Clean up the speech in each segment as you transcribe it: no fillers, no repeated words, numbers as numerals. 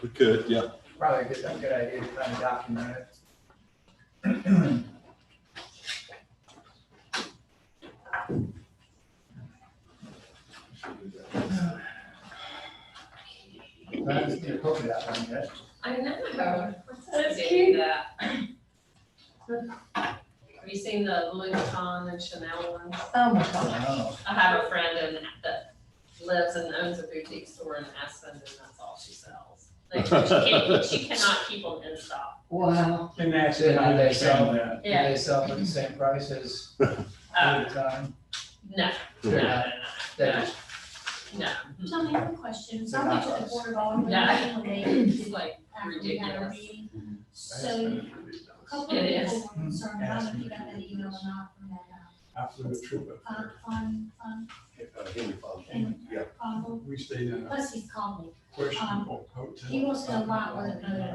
we could, yeah. Probably a good idea to kind of document it. That's the appropriate outline, yes. I know. That's cute. Have you seen the Louis Vuitton and Chanel ones? Oh my God. Oh, I have a friend that lives and owns a boutique store in Aspen, and that's all she sells. Like, she cannot keep them in stock. Wow. and that's it, do they sell that? Do Yeah. they sell for the same price as Uh, at the time? no, They're no, not- they're no, just- no. Tell me one question. So They're I not went to the us. Board of Alderman Yeah. when they It's like after we had our ridiculous. meeting. So a couple It of is. people were concerned, I don't know if you got that email or not from that, Absolute truth. fund, Yeah. fund, We stayed in a plus he's called me. questionable hotel. He wants to know why it wasn't voted on.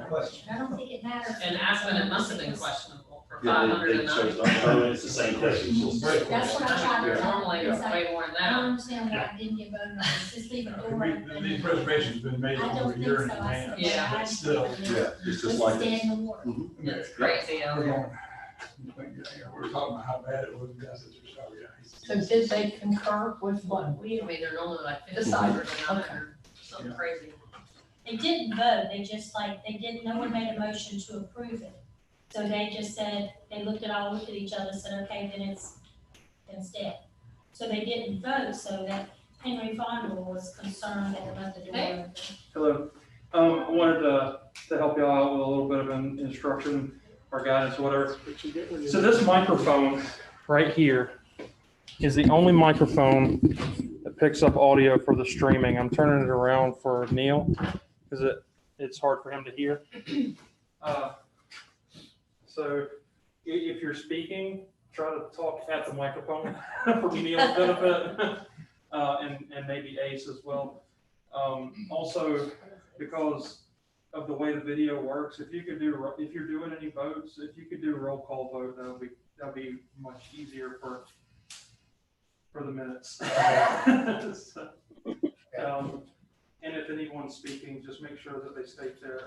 And I don't think it matters. And Aspen, it must have been questionable for Yeah, five they- hundred they and chose nine. not to. It's the same thing. It's just- That's what I tried to tell him. Normally, It's it's like, way more than I don't that. understand why it didn't get voted on. It's just leave a door open. The preservation's been made I over don't a think year so. in I advance. said, Yeah. I But still, just- Yeah, it's This just is like dead this. in the water. It's crazy. We're going, we were talking about how bad it was, guys, it's just, oh, yeah. So did they concur with what I we mean, they're normally like Decided. 50 or 900, something Yeah. crazy. They didn't vote, they just like, they didn't, no one made a motion to approve it. So they just said, they looked at each other, said, okay, then it's dead. So they didn't vote, so that Henry Fondle was concerned that it left the door Hey. open. Hello. I wanted to help y'all out with a little bit of an instruction or guidance or whatever. So this microphone right here is the only microphone that picks up audio for the streaming. I'm turning it around for Neil because it's hard for him to hear. So if you're speaking, try to talk at the microphone for Neil's benefit and maybe Ace as well. Also, because of the way the video works, if you're doing any votes, if you could do a roll call vote, that'll be much easier for the minutes. So, and if anyone's speaking, just make sure that they state their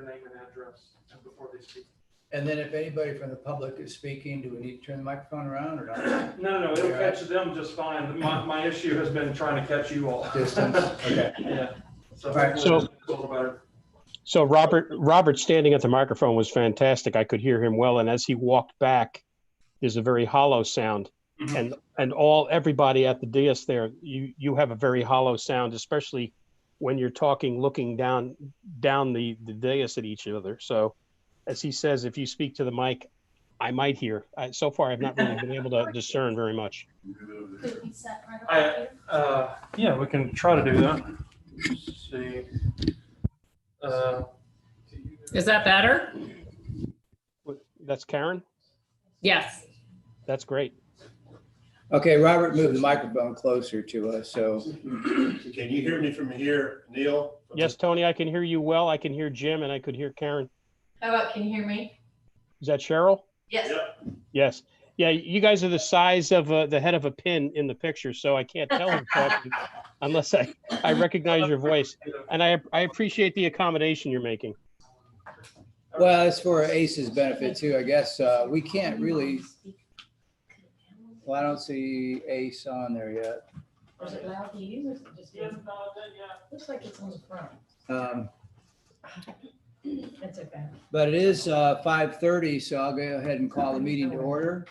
name and address before they speak. And then if anybody from the public is speaking, do we need to turn the microphone around or not? No, it'll catch them just fine. My issue has been trying to catch you all. Distance, okay. Yeah. So, Right. hopefully it's a little better. So Robert standing at the microphone was fantastic. I could hear him well. And as he walked back, there's a very hollow sound. Mhm. And everybody at the dais there, you have a very hollow sound, especially when you're talking, looking down the dais at each other. So as he says, if you speak to the mic, I might hear. So far, I've not really been able to discern very much. Could we set right over here? Yeah, we can try to do that. Let's see. Is that better? That's Karen? Yes. That's great. Okay, Robert, move the microphone closer to us, so. Can you hear me from here, Neil? Yes, Tony, I can hear you well. I can hear Jim and I could hear Karen. How about, can you hear me? Is that Cheryl? Yes. Yep. Yes. Yeah, you guys are the size of the head of a pin in the picture, so I can't tell who's talking unless I recognize your voice. And I appreciate the accommodation you're making. Well, it's for Ace's benefit too, I guess. We can't really, well, I don't see Ace on there yet. Is it loud to you? Or is it just? Looks like it's on the front. That's okay. But it is 5:30, so I'll go ahead and call the meeting to order.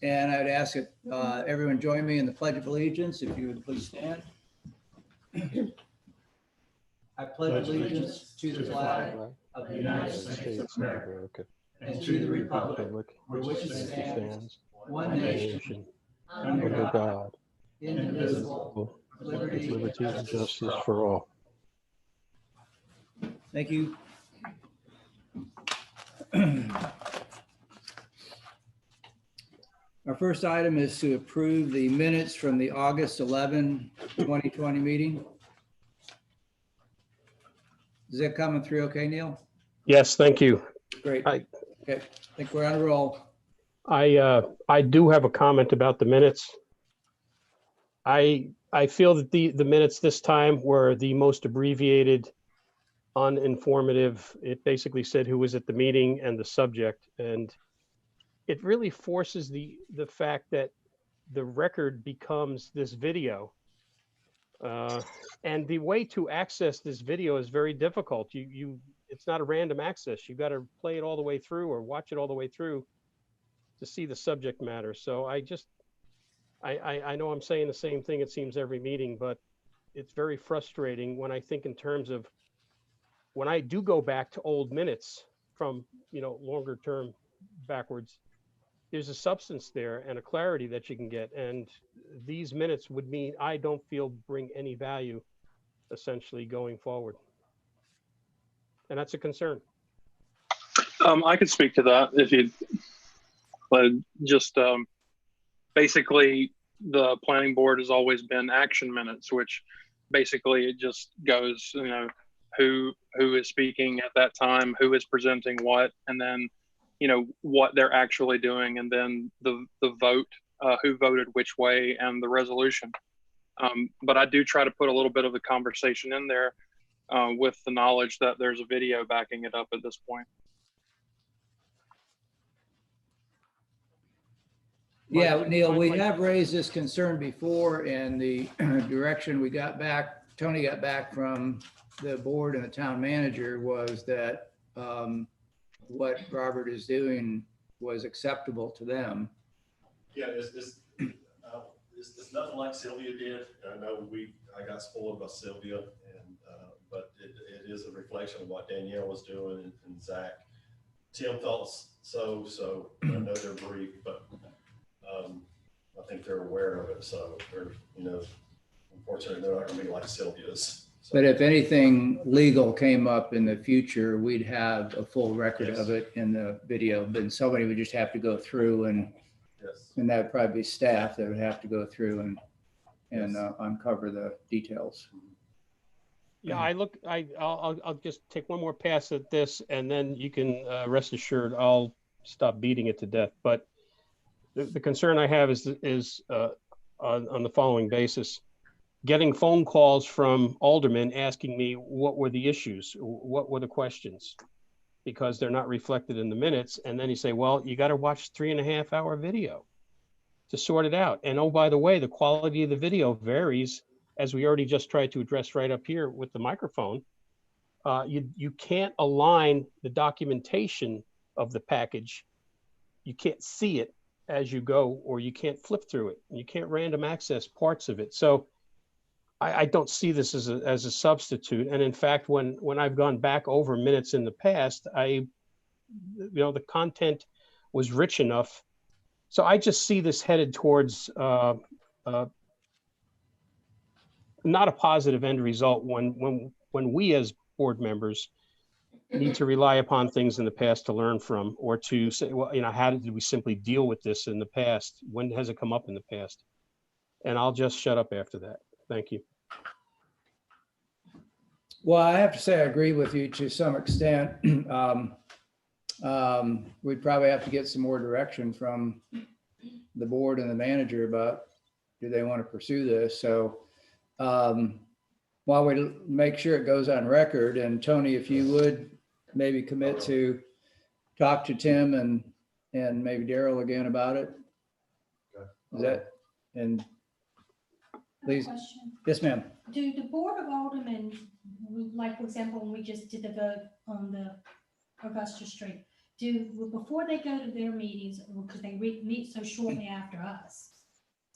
And I'd ask if everyone join me in the Pledge of Allegiance, if you would please stand. I pledge allegiance to the flag of the United States of America and to the republic for which it stands, one nation, under God, indivisible, with Liberty and justice for all. Thank you. Our first item is to approve the minutes from the August 11, 2020 meeting. Is that coming through okay, Neil? Yes, thank you. Great. Hi. Okay, I think we're on a roll. I do have a comment about the minutes. I feel that the minutes this time were the most abbreviated uninformative. It basically said who was at the meeting and the subject. And it really forces the fact that the record becomes this video. And the way to access this video is very difficult. It's not a random access. You got to play it all the way through or watch it all the way through to see the subject matter. So I know I'm saying the same thing, it seems, every meeting, but it's very frustrating when I think in terms of when I do go back to old minutes from, longer term backwards, there's a substance there and a clarity that you can get. And these minutes would mean I don't feel bring any value essentially going forward. And that's a concern. I could speak to that if you, but just basically the planning board has always been action minutes, which basically it just goes, who is speaking at that time, who is presenting what, and then, what they're actually doing, and then the vote, who voted which way, and the resolution. But I do try to put a little bit of the conversation in there with the knowledge that there's a video backing it up at this point. Yeah, Neil, we have raised this concern before, and the direction we got back, Tony got back from the board and the town manager was that what Robert is doing was acceptable to them. Yeah, it's nothing like Sylvia did. I know I got spoiled by Sylvia, and but it is a reflection of what Danielle was doing and Zach. Tim felt so I know they're brief, but I think they're aware of it. So they're, unfortunately, they're not going to be like Sylvia's. So. But if anything legal came up in the future, we'd have a full record of it in the video. Then somebody would just have to go through and that would probably be staff that would have to go through and uncover the details. Yeah, I'll just take one more pass at this, and then you can rest assured I'll stop beating it to death. But the concern I have is on the following basis: getting phone calls from aldermen asking me what were the issues, what were the questions, because they're not reflected in the minutes. And then you say, well, you got to watch 3.5 hour video to sort it out. And oh, by the way, the quality of the video varies, as we already just tried to address right up here with the microphone. You can't align the documentation of the package. You can't see it as you go, or you can't flip through it. You can't random access parts of it. So I don't see this as a substitute. And in fact, when I've gone back over minutes in the past, the content was rich enough. So I just see this headed towards not a positive end result when we as board members need to rely upon things in the past to learn from, or to say, well, how did we simply deal with this in the past? When has it come up in the past? And I'll just shut up after that. Thank you. Well, I have to say I agree with you to some extent. We'd probably have to get some more direction from the board and the manager about do they want to pursue this. So while we make sure it goes on record, and Tony, if you would maybe commit to talk to Tim and maybe Daryl again about it. Is that, and please. Question. Yes, ma'am. Do the Board of Aldermen, like for example, when we just did the vote on the Augusta Street, before they go to their meetings, because they meet so shortly after us,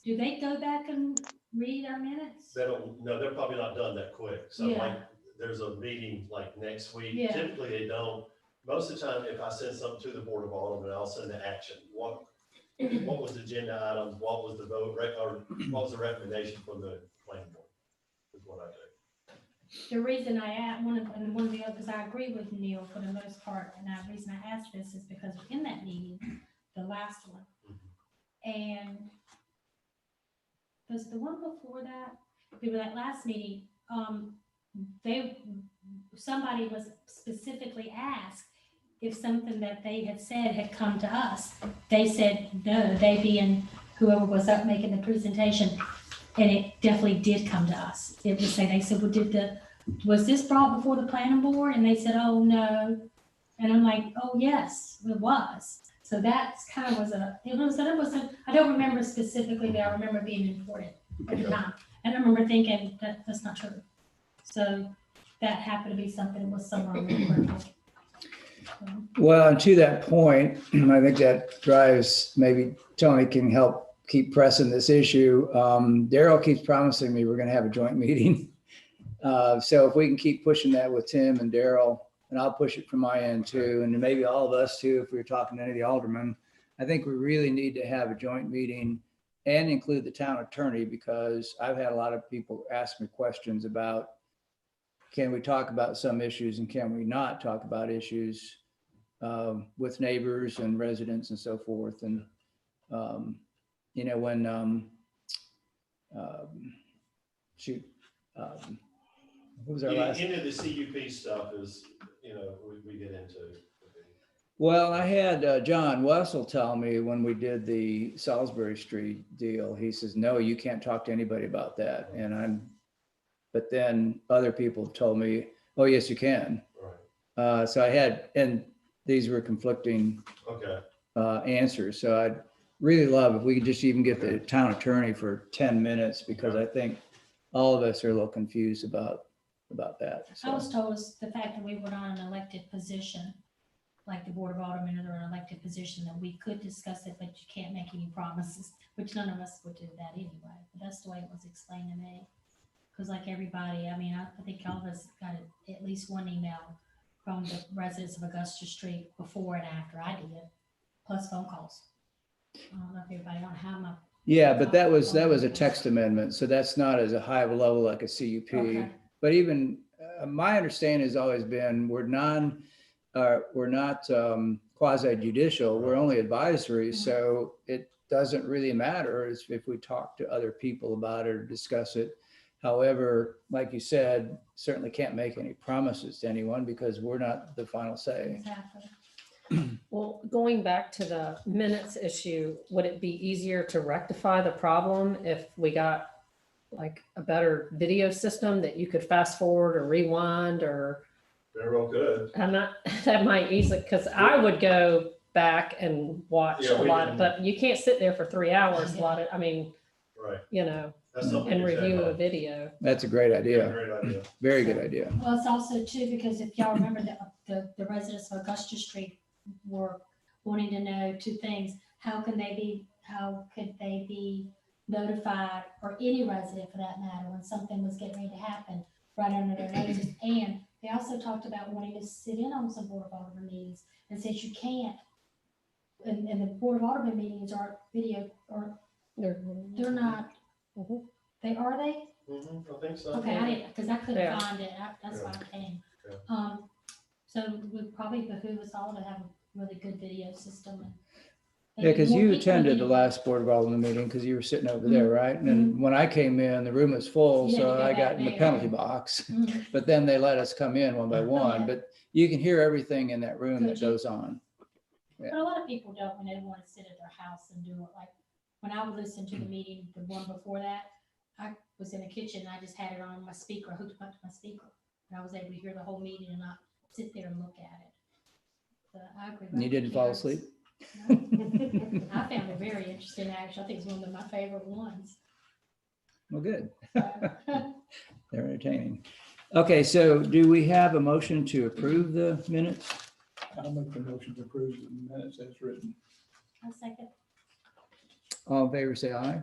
do they go back and read our minutes? They don't. No, they're probably not done that quick. So Yeah. like, there's a meeting like next week. Yeah. Typically they don't. Most of the time, if I send something to the Board of Aldermen, I'll send the action. What was the agenda items? What was the vote, or what was the recommendation from the planning board? Is what I do. The reason I asked, one of the others, I agree with Neil for the most part, and the reason I asked this is because in that meeting, the last one, and was the one before that, that last meeting, somebody was specifically asked if something that they had said had come to us. They said no, they being whoever was up making the presentation, and it definitely did come to us. It was say, they said, well, did the was this brought before the planning board? And they said, oh, no. And I'm like, oh, yes, it was. So that's kind of I don't remember specifically, but I remember it being important at the time. And I remember thinking that that's not true. So that happened to be something that was somewhere on the record. Well, and to that point, I think that drives, maybe Tony can help keep pressing this issue. Daryl keeps promising me we're going to have a joint meeting. So if we can keep pushing that with Tim and Daryl, and I'll push it from my end too, and maybe all of us too, if we were talking to any of the aldermen, I think we really need to have a joint meeting and include the town attorney, because I've had a lot of people ask me questions about, can we talk about some issues and can we not talk about issues with neighbors and residents and so forth. And, you know, when, what was our last? Into the CUP stuff is, you know, we get into. Well, I had John Wessel tell me when we did the Salisbury Street deal, he says, no, you can't talk to anybody about that. And but then other people told me, oh, yes, you can. Right. So I had, and these were conflicting answers. So I'd really love if we could just even get the town attorney for 10 minutes, because I think all of us are a little confused about that. So. I was told the fact that we were not an elected position, like the Board of Aldermen are an elected position, that we could discuss it, but you can't make any promises, which none of us would do that anyway. But that's the way it was explained to me. Because like everybody, I mean, I think all of us got at least one email from the residents of Augusta Street before and after I did, plus phone calls. I don't know if everybody want to have my. Yeah, but that was a text amendment, so that's not as a high of a level like a CUP. Okay. But even my understanding has always been we're not quasi judicial. We're only advisory, so it doesn't really matter if we talk to other people about it or discuss it. However, like you said, certainly can't make any promises to anyone because we're not the final say. Exactly. Well, going back to the minutes issue, would it be easier to rectify the problem if we got like a better video system that you could fast forward or rewind or? Very well good. That might easily, because I would go back and watch a lot, can, but you can't sit there for 3 hours. A lot of, I mean, right. You know, That's something and to check review on. a video. That's a great idea. Great idea. Very good idea. Well, it's also too, because if y'all remember the residents of Augusta Street were wanting to know two things. How could they be notified, or any resident for that matter, when something was getting ready to happen right under their noses? And they also talked about wanting to sit in on some Board of Alderman meetings, and since you can't, and the Board of Alderman meetings aren't video, or they're not, they are they? I think so. Okay, I didn't, because I couldn't Yeah. find it, that's why I came. Yeah. So it would probably behoove us all to have a really good video system. And Yeah, because more you people attended the need- last Board of Alderman meeting because you were sitting over there, right? And then when I came in, the room was full, You had to so go I back got in the there. penalty box. Mhm. But then they let us come in one by one, yeah. but you can hear everything in that room that Could you? goes on. But a lot of people don't when they want to sit at their house and do it. Like when I would listen to the meeting, the one before that, I was in the kitchen and I just had it on my speaker, hooked up to my speaker. And I was able to hear the whole meeting and not sit there and look at it. So I agree. And you didn't fall asleep? No. I found it very interesting, actually. I think it's one of my favorite ones. Well, good. So, They're entertaining. Okay, so do we have a motion to approve the minutes? I'll make the motion to approve the minutes as written. I'll second. All in favor, say aye.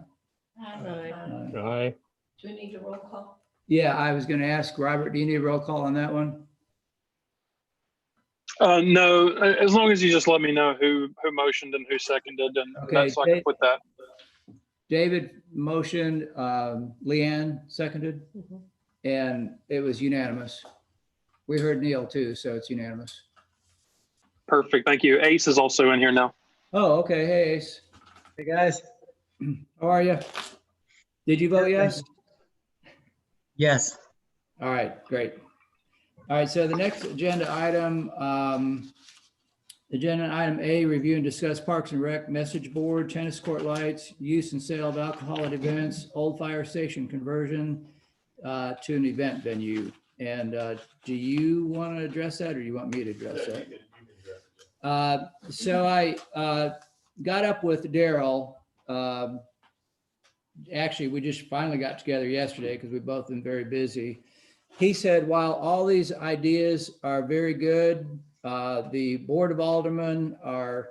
Aye. Aye. Aye. Do we need a roll call? Yeah, I was going to ask Robert, do you need a roll call on that one? No, as long as you just let me know who motioned and who seconded, and Okay, that's so I can Dave- put that. David motioned, Leanne seconded, Mhm. and it was unanimous. We heard Neil too, so it's unanimous. Perfect. Thank you. Ace is also in here now. Oh, okay. Hey, Ace. Hey, guys. How are you? Did you vote yes? Yes. All right, great. All right, so the next agenda item, agenda item A, review and discuss Parks and Rec message board, tennis court lights, use and sale of alcohol at events, old fire station conversion to an event venue. And do you want to address that, or do you want me to Yeah, address you that? can address it. So I got up with Daryl. Actually, we just finally got together yesterday because we've both been very busy. He said, while all these ideas are very good, the Board of Aldermen are,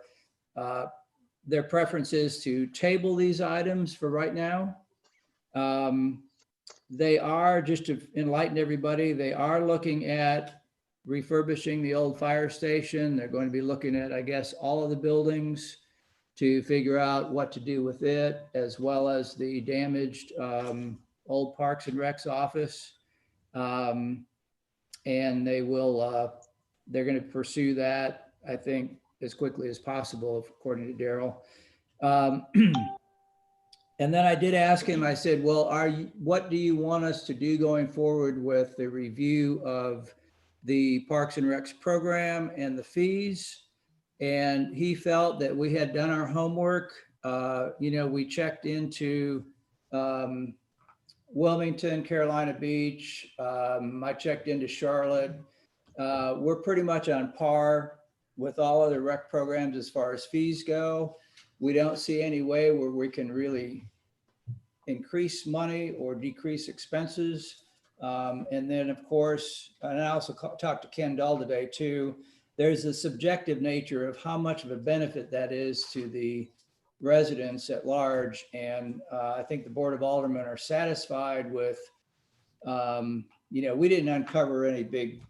their preference is to table these items for right now. They are, just to enlighten everybody, they are looking at refurbishing the old fire station. They're going to be looking at, I guess, all of the buildings to figure out what to do with it, as well as the damaged old Parks and Recs office. And they will, they're going to pursue that, I think, as quickly as possible, according to Daryl. And then I did ask him, I said, well, what do you want us to do going forward with the review of the Parks and Recs program and the fees? And he felt that we had done our homework. We checked into Wilmington, Carolina Beach. I checked into Charlotte. We're pretty much on par with all other rec programs as far as fees go. We don't see any way where we can really increase money or decrease expenses. And then, of course, and I also talked to Ken Dull today too, there's a subjective nature of how much of a benefit that is to the residents at large. And I think the Board of Aldermen are satisfied with, we didn't uncover any big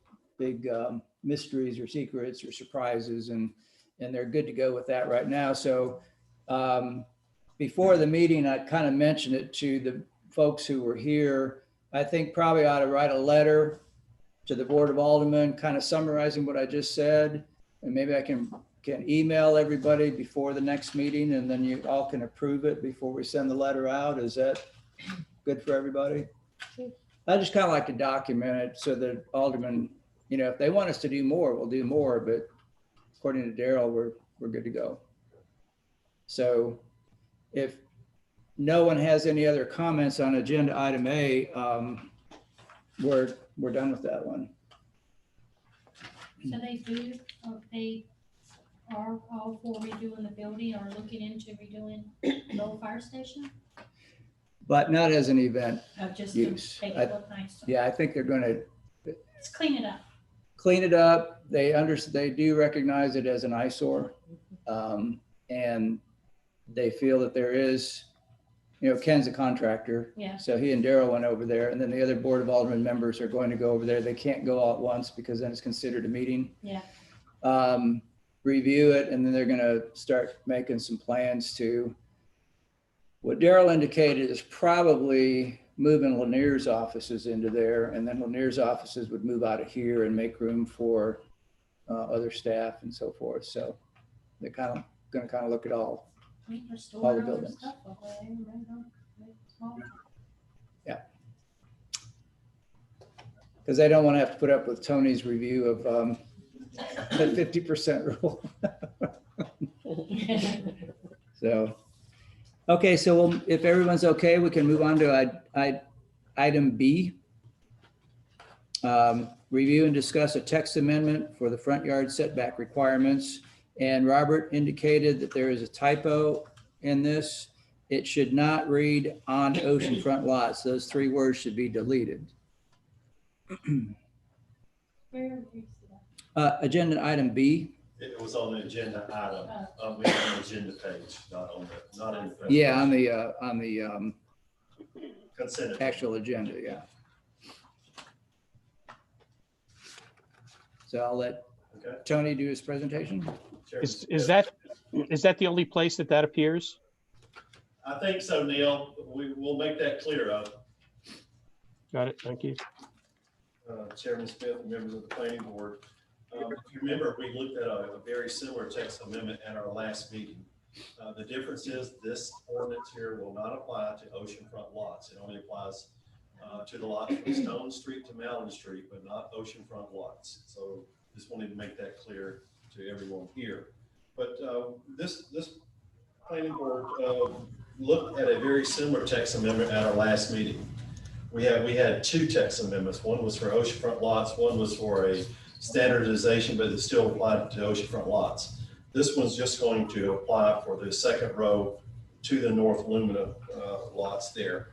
mysteries or secrets or surprises, and they're good to go with that right now. So before the meeting, I kind of mentioned it to the folks who were here. I think probably ought to write a letter to the Board of Aldermen, kind of summarizing what I just said. And maybe I can email everybody before the next meeting, and then you all can approve it before we send the letter out. Is that good for everybody? I just kind of like to document it so that aldermen, if they want us to do more, we'll do more. But according to Daryl, we're good to go. So if no one has any other comments on agenda item A, we're done with that one. So they are all for redoing the building or looking into redoing the old fire station? But not as an event Just to use. make it look nice. Yeah, I think they're going to Let's clean it up. clean it up. They do recognize it as an eyesore. And they feel that there is, Ken's a contractor. Yeah. So he and Daryl went over there, and then the other Board of Aldermen members are going to go over there. They can't go all at once because then it's considered a meeting. Yeah. Review it, and then they're going to start making some plans to, what Daryl indicated is probably moving Lanier's offices into there, and then Lanier's offices would move out of here and make room for other staff and so forth. So they're going to look at all the buildings. Yeah. Because they don't want to have to put up with Tony's review of the 50% rule. So, okay, so if everyone's okay, we can move on to item B. Review and discuss a text amendment for the front yard setback requirements. And Robert indicated that there is a typo in this. It should not read on oceanfront lots. Those three words should be deleted. Agenda item B. It was on the agenda item, on the agenda page, not in the. Yeah, on the Consent. actual agenda, yeah. So I'll let Okay. Tony do his presentation. Is that the only place that appears? I think so, Neil. We'll make that clear. Got it. Thank you. Chairman Smith and members of the planning board. If you remember, we looked at a very similar text amendment at our last meeting. The difference is this ordinance here will not apply to oceanfront lots. It only applies to the lots from Stone Street to Mountain Street, but not oceanfront lots. So just wanted to make that clear to everyone here. But this planning board looked at a very similar text amendment at our last meeting. we had two text amendments. One was for oceanfront lots, one was for a standardization, but it still applied to oceanfront lots. This one's just going to apply for the second row to the North Lumina lots there.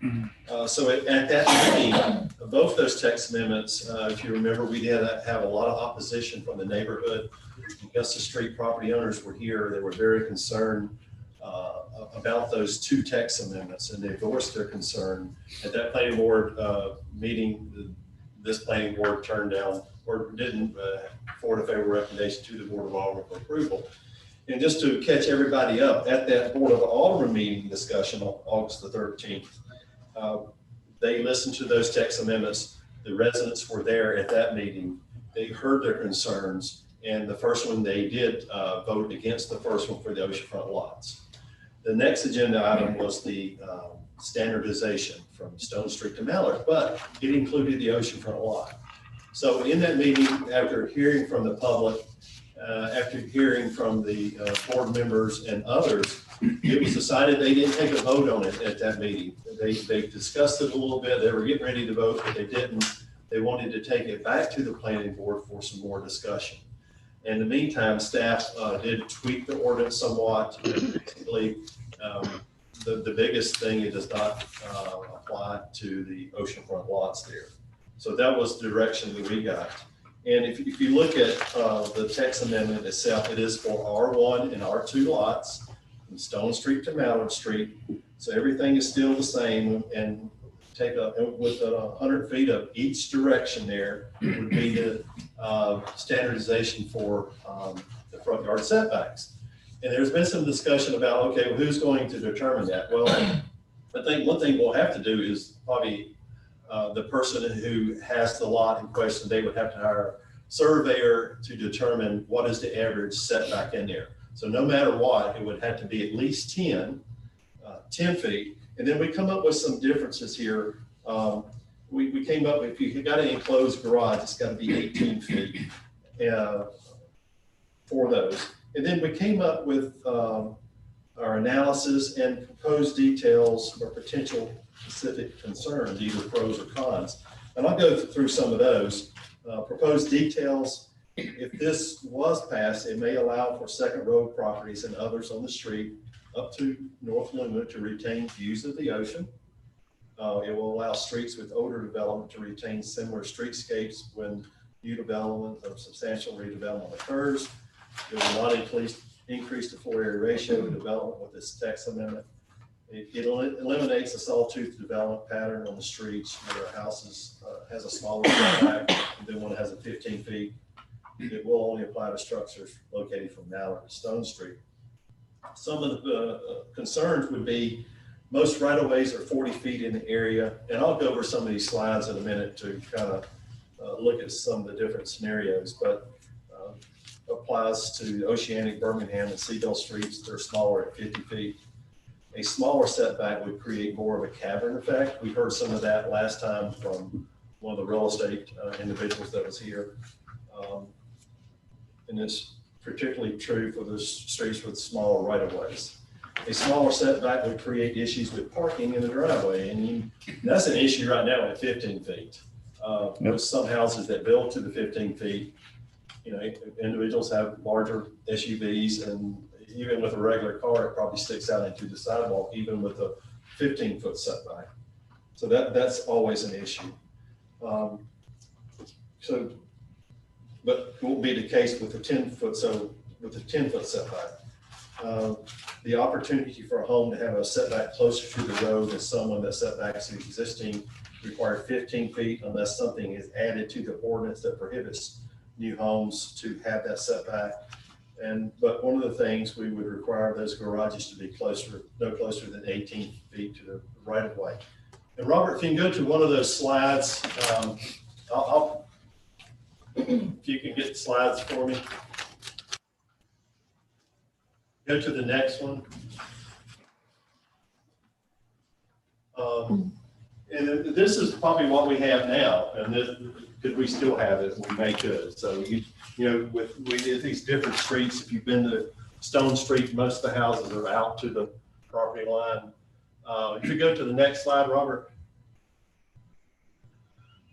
So at that meeting, both those text amendments, if you remember, we did have a lot of opposition from the neighborhood. Augusta Street property owners were here. They were very concerned about those two text amendments, and they voiced their concern. At that planning board meeting, this planning board turned down or didn't forward a favorable recommendation to the Board of Aldermen for approval. And just to catch everybody up, at that Board of Aldermen meeting discussion on August the 13th, they listened to those text amendments. The residents were there at that meeting. They heard their concerns, and the first one they did vote against the first one for the oceanfront lots. The next agenda item was the standardization from Stone Street to Mallard, but it included the oceanfront lot. So in that meeting, after hearing from the public, after hearing from the board members and others, it was decided they didn't take a vote on it at that meeting. They discussed it a little bit. They were getting ready to vote, but they didn't. They wanted to take it back to the planning board for some more discussion. In the meantime, staff did tweak the ordinance somewhat. Basically, the biggest thing, it does not apply to the oceanfront lots there. So that was the direction that we got. And if you look at the text amendment itself, it is for R1 and R2 lots from Stone Street to Mallard Street. So everything is still the same, and take with 100 feet of each direction there would be the standardization for the front yard setbacks. And there's been some discussion about, okay, well, who's going to determine that? Well, I think one thing we'll have to do is probably the person who has the lot in question, they would have to hire a surveyor to determine what is the average setback in there. So no matter what, it would have to be at least 10 feet. And then we come up with some differences here. We came up with, if you got an enclosed garage, it's got to be 18 feet for those. And then we came up with our analysis and proposed details for potential specific concerns, either pros or cons. And I'll go through some of those. Proposed details, if this was passed, it may allow for second row properties and others on the street up to North Lumina to retain views of the ocean. It will allow streets with older development to retain similar streetscapes when new development or substantial redevelopment occurs. It will not increase the floor area ratio of development with this text amendment. It eliminates the sawtooth development pattern on the streets where a house has a smaller setback and then one has a 15 feet. It will only apply to structures located from Mallard to Stone Street. Some of the concerns would be most right-of-ways are 40 feet in the area. And I'll go over some of these slides in a minute to kind of look at some of the different scenarios, but applies to Oceanic, Birmingham, and Seagull Streets. They're smaller at 50 feet. A smaller setback would create more of a cavern effect. We heard some of that last time from one of the real estate individuals that was here. And it's particularly true for those streets with smaller right-of-ways. A smaller setback would create issues with parking in the driveway, and that's an issue right now at 15 feet. With some houses that build to the 15 feet, you know, individuals have larger SUVs, and even with a regular car, it probably sticks out into the sidewalk, even with a 15-foot setback. So that's always an issue. But it won't be the case with the 10-foot. So with the 10-foot setback, the opportunity for a home to have a setback closer to the road than someone that setbacks existing require 15 feet unless something is added to the ordinance that prohibits new homes to have that setback. But one of the things we would require those garages to be no closer than 18 feet to the right of way. And Robert, if you can go to one of those slides, if you can get slides for me. Go to the next one. And this is probably what we have now, and could we still have it? We may could. So you know, with these different streets, if you've been to Stone Street, most of the houses are out to the property line. If you go to the next slide, Robert.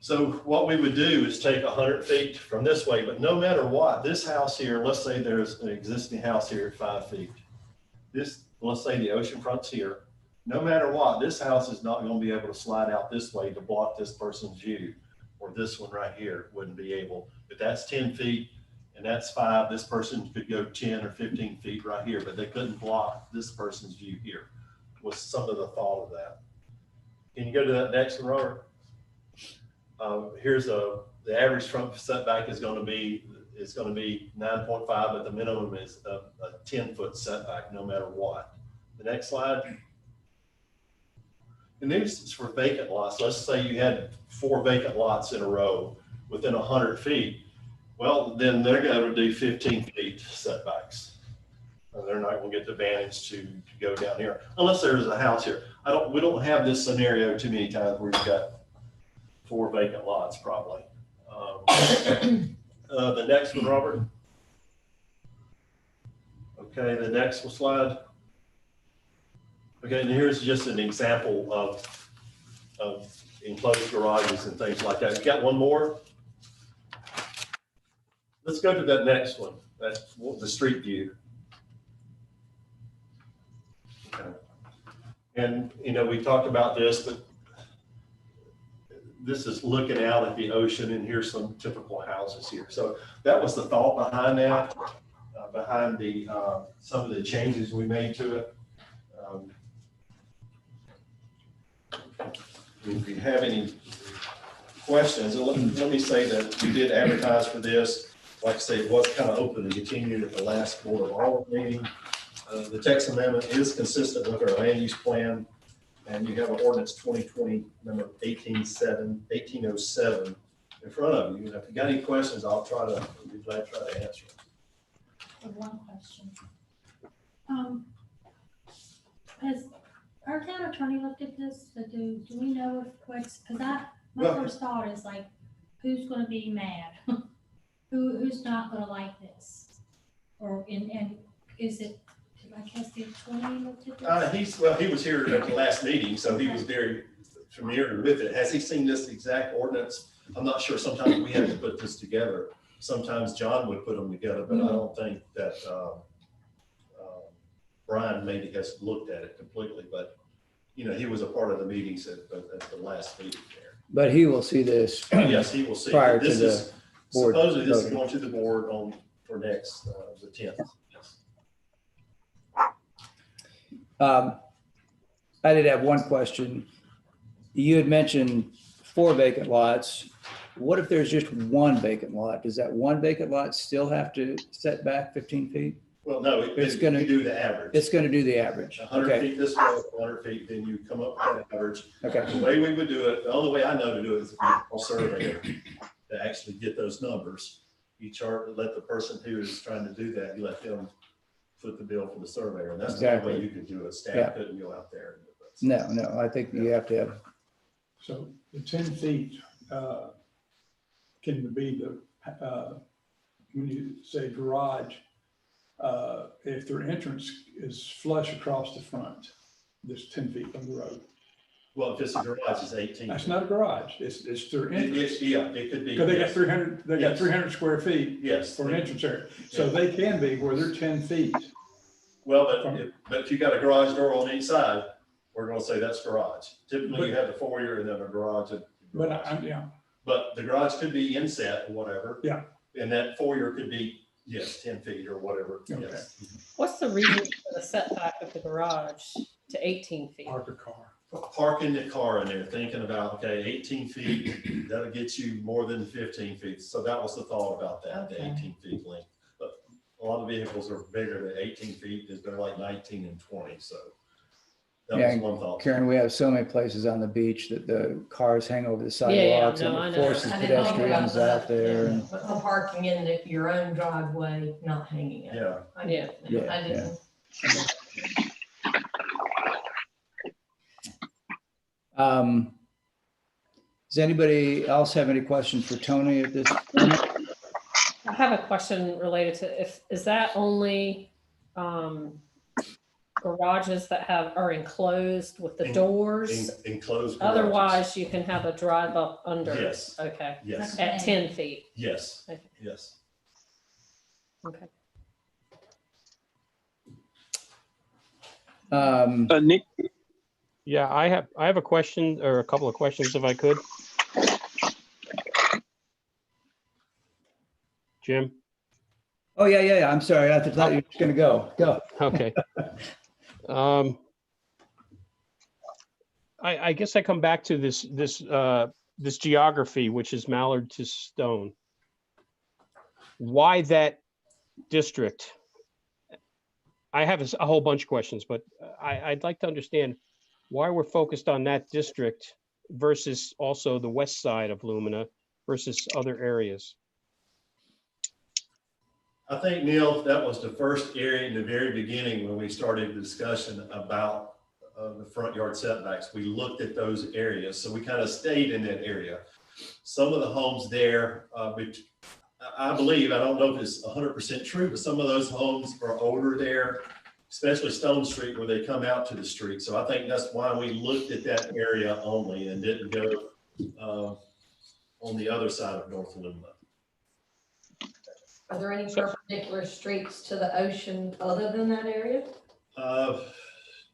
So what we would do is take 100 feet from this way, but no matter what, this house here, let's say there's an existing house here at 5 feet. This, let's say the ocean front's here. No matter what, this house is not going to be able to slide out this way to block this person's view, or this one right here wouldn't be able. But that's 10 feet and that's 5. This person could go 10 or 15 feet right here, but they couldn't block this person's view here. Was some of the thought of that. Can you go to that next one, Robert? Here's the average front setback is going to be 9.5, but the minimum is a 10-foot setback no matter what. The next slide. And this is for vacant lots. Let's say you had 4 vacant lots in a row within 100 feet. Well, then they're going to do 15 feet setbacks. They're not going to get the advantage to go down here unless there's a house here. We don't have this scenario too many times where you've got 4 vacant lots probably. The next one, Robert. Okay, the next one slide. Okay, and here's just an example of enclosed garages and things like that. You got one more? Let's go to that next one. That's the street view. Okay. And, you know, we talked about this, but this is looking out at the ocean, and here's some typical houses here. So that was the thought behind that, behind the some of the changes we made to it. If you have any questions, let me say that we did advertise for this. Like I say, it was kind of open and continued at the last Board of Alderman meeting. The text amendment is consistent with our land use plan. And you have an ordinance 2020 number 1807 in front of you. And if you got any questions, I'll be glad to try to answer them. I have one question. Has our town attorney looked at this? Do we know if what's, because my first thought is like, who's going to be mad? Who's not going to like this? And is it? I guess the attorney looked at this? He was here at the last meeting, so he was very familiar with it. Has he seen this exact ordinance? I'm not sure. Sometimes we have to put this together. Sometimes John would put them together, but I don't think that Brian maybe has looked at it completely. But, you know, he was a part of the meetings at the last meeting there. But he will see this. Yes, he will see. Prior this to is the board. Supposedly this is going to the board for next, the 10th. I did have one question. You had mentioned 4 vacant lots. What if there's just 1 vacant lot? Does that 1 vacant lot still have to set back 15 feet? Well, no, It's gonna do the average. It's going to do the average. 100 Okay. feet this way, 100 feet, then you come up with that average. Okay. The way we would do it, the only way I know to do it is if you call surveyor to actually get those numbers. You let the person who is trying to do that, you let them foot the bill for the surveyor. And that's the only way you could do it. Staff couldn't go out there. No, I think you have to have. So the 10 feet can be the, when you say garage, if their entrance is flush across the front, this 10 feet from the road. Well, if it's a garage, it's 18. That's not a garage. It's their entrance. Yeah, it could be. Because they got yes. 300, they got 300 square feet Yes. for an entrance area. So Yeah. they can be where they're 10 feet. Well, but if you got a garage door on each side, we're going to say that's garage. Typically, you have the foyer and then a garage. But But the garage could be inset or whatever. Yeah. And that foyer could be, 10 feet or whatever. Okay. Yes. What's the reason for the setback of the garage to 18 feet? park a car. Parking the car in there, thinking about, okay, 18 feet, that'll get you more than 15 feet. So that was the thought about that, the 18 feet length. But a lot of vehicles are bigger than 18 feet, they're like 19 and 20, so that was one thought. Karen, we have so many places on the beach that the cars hang over the Yeah, sidewalks no, I and know. it forces I didn't think about pedestrians that. out there. And But the parking in your own driveway, not hanging it. Yeah. Yeah. I didn't. Does anybody else have any questions for Tony at this point? I have a question related to is that only garages that are enclosed with the doors. Enclosed garages. Otherwise, you can have a drive up under. Yes. Okay, Yes, at 10 feet. yes, Okay. yes. Okay. Nick, Yeah, I have a question or a couple of questions if I could. Jim? Oh, yeah. I'm sorry. I thought you were just gonna go. Go. Okay. I guess I come back to this geography, which is Mallard to Stone. Why that district? I have a whole bunch of questions, but I'd like to understand why we're focused on that district versus also the west side of Lumina versus other areas. I think, Neil, that was the first area in the very beginning when we started the discussion about the front yard setbacks. We looked at those areas, so we kind of stayed in that area. Some of the homes there, I believe, I don't know if it's 100% true, but some of those homes are older there, especially Stone Street where they come out to the street. So I think that's why we looked at that area only and didn't go on the other side of North Lumina. Are there any perpendicular streets to the ocean other than that area?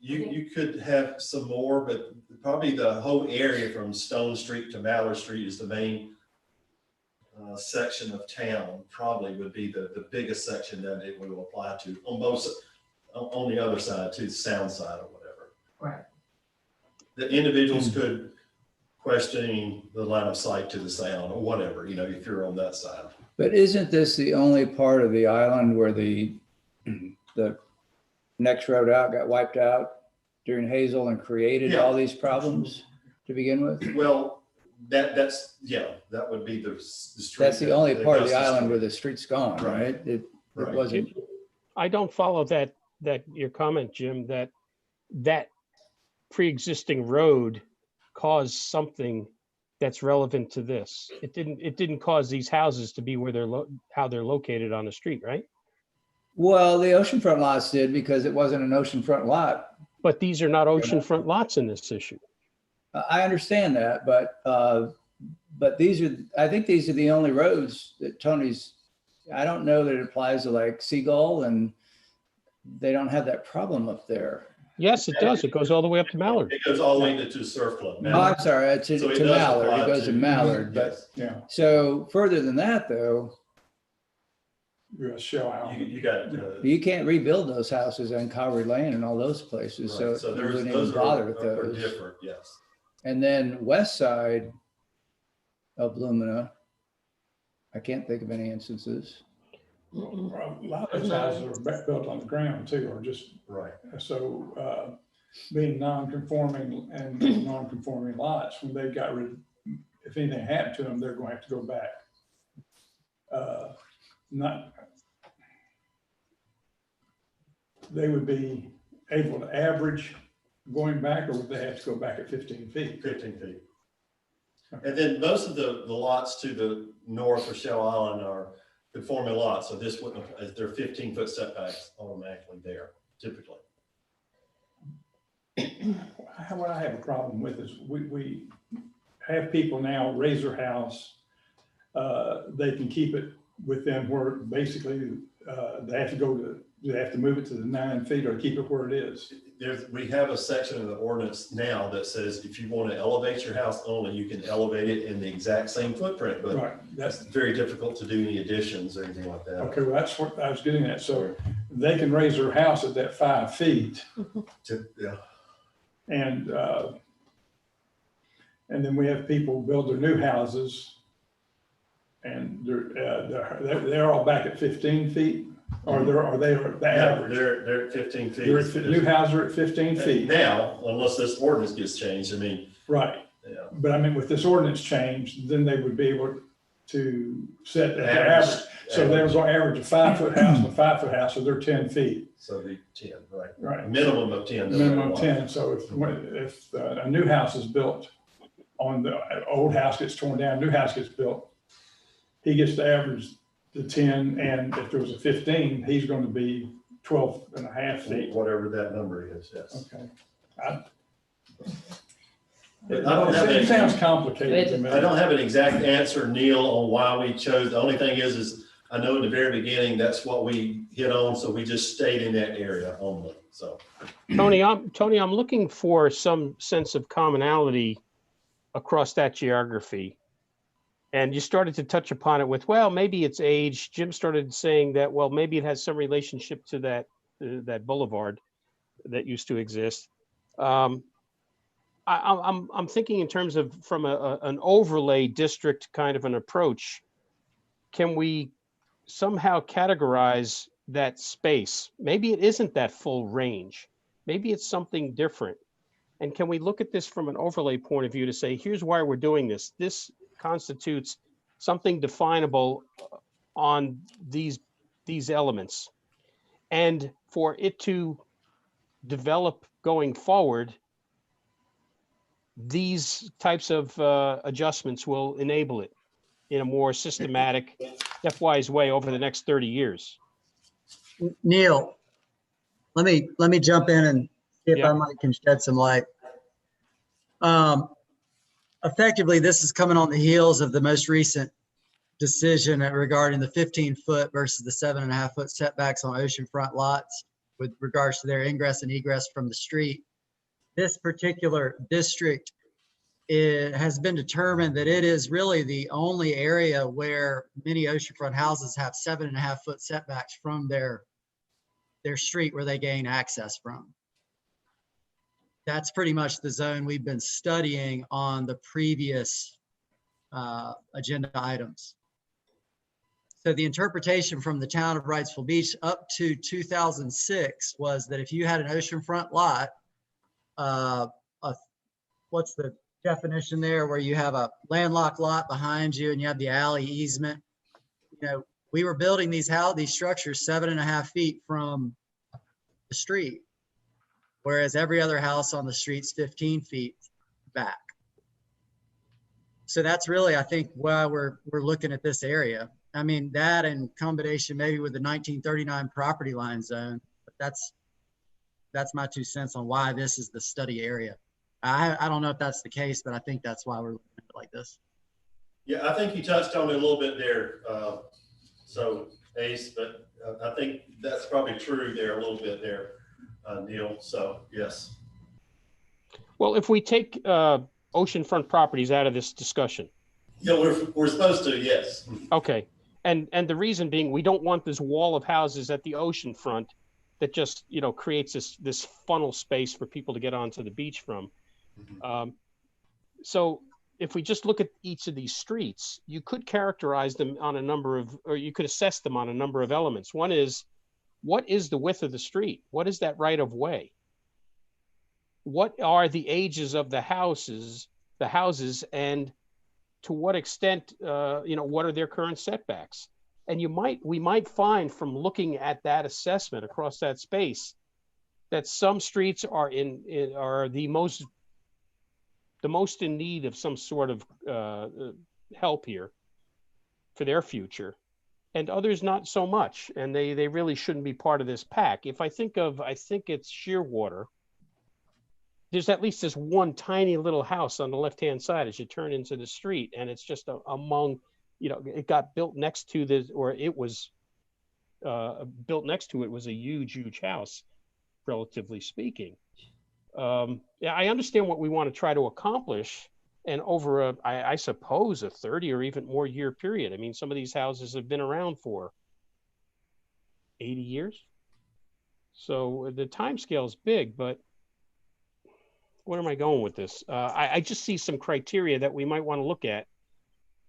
You could have some more, but probably the whole area from Stone Street to Mallard Street is the main section of town. Probably would be the biggest section that it would apply to on the other side too, the sound side or whatever. Right. The individuals could question the line of sight to the sound or whatever, if you're on that side. But isn't this the only part of the island where the next road out got wiped out during Hazel and created all these problems to begin with? Well, that would be the street. That's the only part of the island where the street's gone, right? It Right. wasn't. I don't follow that your comment, Jim, that pre-existing road caused something that's relevant to this. It didn't cause these houses to be where how they're located on the street, right? Well, the oceanfront lots did because it wasn't an oceanfront lot. But these are not oceanfront lots in this issue. I understand that, but I think these are the only roads that Tony's, I don't know that it applies to like Seagull, and they don't have that problem up there. Yes, it does. It goes all the way up to Mallard. It goes all the way to Surf Club. Oh, I'm sorry, to Mallard. It goes to Mallard, but Yeah, so further than that though, you're a shell out. You got. you can't rebuild those houses on Calvary Lane and all those places, so you wouldn't even bother with are those. different, yes. And then west side of Lumina, I can't think of any instances. A lot of those houses are built on the ground too, or just, Right. so being non-conforming and non-conforming lots, when they got rid, if anything happened to them, they're going to have to go back. They would be able to average going back, or would they have to go back at 15 feet? 15 feet. And then most of the lots to the north of Shell Island are conforming lots, so this wouldn't, they're 15-foot setbacks automatically there, typically. What I have a problem with is we have people now raise their house. They can keep it within where basically they have to move it to the 9 feet or keep it where it is. We have a section of the ordinance now that says if you want to elevate your house only, you can elevate it in the exact same footprint, but Right. that's very difficult to do any additions or anything like that. Okay, well, that's what I was getting at. So they can raise their house at that 5 feet. Yeah. And then we have people build their new houses and they're all back at 15 feet, or they are the average. They're at 15 feet. New houses are at 15 feet. Now, unless this ordinance gets changed, I mean. Right. Yeah. But I mean, with this ordinance change, then they would be able to set their average. So they're going to average a 5-foot house and a 5-foot house, so they're 10 feet. So the 10, right. Right. Minimum of 10. Minimum of 10. So if a new house is built on the old house gets torn down, new house gets built, he gets to average the 10. And if there was a 15, he's going to be 12.5 feet. Whatever that number is, yes. Okay. But I don't have It any- sounds complicated to me. I don't have an exact answer, Neil, on why we chose. The only thing is I know in the very beginning, that's what we hit on, so we just stayed in that area only, so. Tony, I'm looking for some sense of commonality across that geography. And you started to touch upon it with, well, maybe it's age. Jim started saying that, well, maybe it has some relationship to that boulevard that used to exist. I'm thinking in terms of from an overlay district kind of an approach. Can we somehow categorize that space? Maybe it isn't that full range. Maybe it's something different. And can we look at this from an overlay point of view to say, here's why we're doing this. This constitutes something definable on these elements. And for it to develop going forward, these types of adjustments will enable it in a more systematic, stepwise way over the next 30 years. Neil, let me jump in and see if Yeah. I might can shed some light. Effectively, this is coming on the heels of the most recent decision regarding the 15-foot versus the 7.5-foot setbacks on oceanfront lots with regards to their ingress and egress from the street. This particular district, it has been determined that it is really the only area where many oceanfront houses have 7.5-foot setbacks from their street where they gain access from. That's pretty much the zone we've been studying on the previous agenda items. So the interpretation from the town of Wrightsville Beach up to 2006 was that if you had an oceanfront lot, what's the definition there, where you have a landlocked lot behind you and you have the alley easement? You know, we were building these structures 7.5 feet from the street, whereas every other house on the street's 15 feet back. So that's really, I think, why we're looking at this area. I mean, that in combination maybe with the 1939 property line zone, but that's my 2 cents on why this is the study area. I don't know if that's the case, but I think that's why we're looking at it like this. Yeah, I think you touched on it a little bit there. So Ace, but I think that's probably true there a little bit there, Neil. So yes. Well, if we take oceanfront properties out of this discussion. Yeah, we're supposed to, yes. Okay. And the reason being, we don't want this wall of houses at the ocean front that just, you know, creates this funnel space for people to get onto the beach from. So if we just look at each of these streets, you could characterize them on a number of, or you could assess them on a number of elements. One is, what is the width of the street? What is that right of way? What are the ages of the houses, and to what extent, you know, what are their current setbacks? And we might find from looking at that assessment across that space that some streets are the most in need of some sort of help here for their future, and others not so much, and they really shouldn't be part of this pack. I think it's Shearwater. There's at least this one tiny little house on the left-hand side as you turn into the street, and it's just among, you know, it got built next to this, or it was built next to it was a huge house, relatively speaking. Yeah, I understand what we want to try to accomplish, and over I suppose a 30 or even more year period. I mean, some of these houses have been around for 80 years. So the time scale is big, but where am I going with this? I just see some criteria that we might want to look at.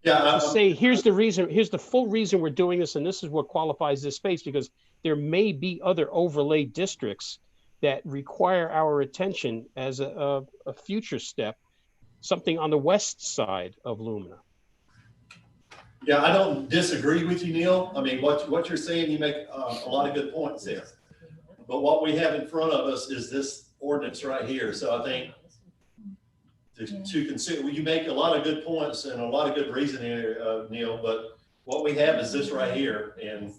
Yeah. To say, here's the full reason we're doing this, and this is what qualifies this space, because there may be other overlay districts that require our attention as a future step, something on the west side of Lumina. Yeah, I don't disagree with you, Neil. I mean, what you're saying, you make a lot of good points there. But what we have in front of us is this ordinance right here. So I think to consider, you make a lot of good points and a lot of good reasoning here, Neil, but what we have is this right here, and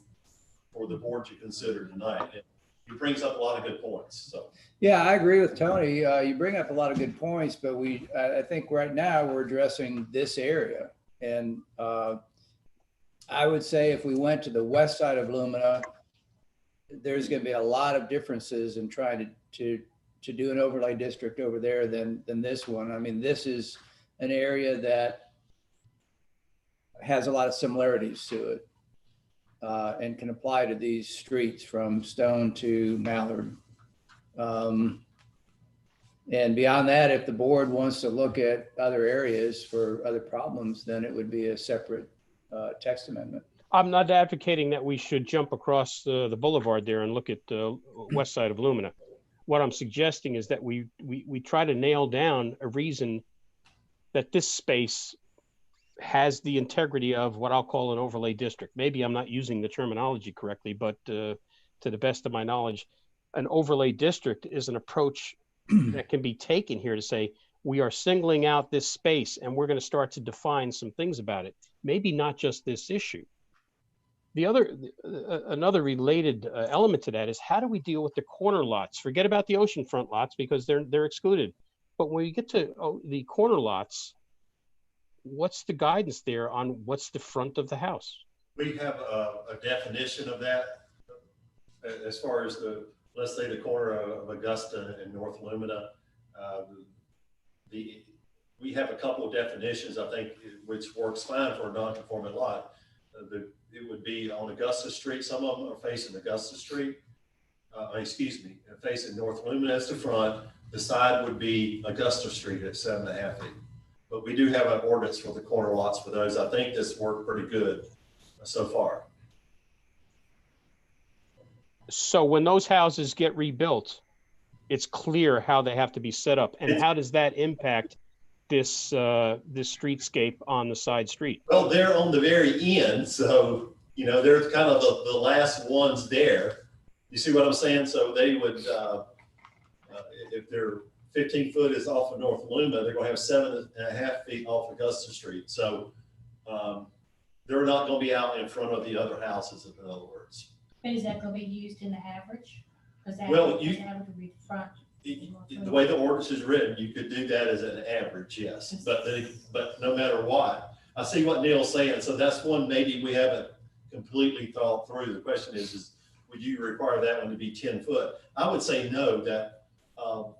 for the board to consider tonight. he brings up a lot of good points, so. Yeah, I agree with Tony. You bring up a lot of good points, but I think right now we're addressing this area. And I would say if we went to the west side of Lumina, there's going to be a lot of differences in trying to do an overlay district over there than this one. I mean, this is an area that has a lot of similarities to it and can apply to these streets from Stone to Mallard. And beyond that, if the board wants to look at other areas for other problems, then it would be a separate text amendment. I'm not advocating that we should jump across the boulevard there and look at the west side of Lumina. What I'm suggesting is that we try to nail down a reason that this space has the integrity of what I'll call an overlay district. Maybe I'm not using the terminology correctly, but to the best of my knowledge, an overlay district is an approach that can be taken here to say, we are singling out this space and we're going to start to define some things about it. Maybe not just this issue. Another related element to that is, how do we deal with the corner lots? Forget about the oceanfront lots because they're excluded. But when we get to the corner lots, what's the guidance there on what's the front of the house? We have a definition of that as far as let's say the corner of Augusta and North Lumina. We have a couple of definitions, I think, which works fine for a non-conforming lot. It would be on Augusta Street. Some of them are facing Augusta Street. Facing North Lumina as the front. The side would be Augusta Street at 7.5 feet. But we do have an ordinance for the corner lots for those. I think this worked pretty good so far. So when those houses get rebuilt, it's clear how they have to be set up. And how does that impact this streetscape on the side street? Well, they're on the very end, so they're kind of the last ones there. You see what I'm saying? So they would, if they're 15 foot is off of North Lumina, they're going to have 7.5 feet off Augusta Street. So they're not going to be out in front of the other houses, in other words. But is that going to be used in the average? Well, the average would be the front. The way the ordinance is written, you could do that as an average, yes. But no matter what, I see what Neil's saying. So that's one maybe we haven't completely thought through. The question is would you require that one to be 10 foot? I would say no, that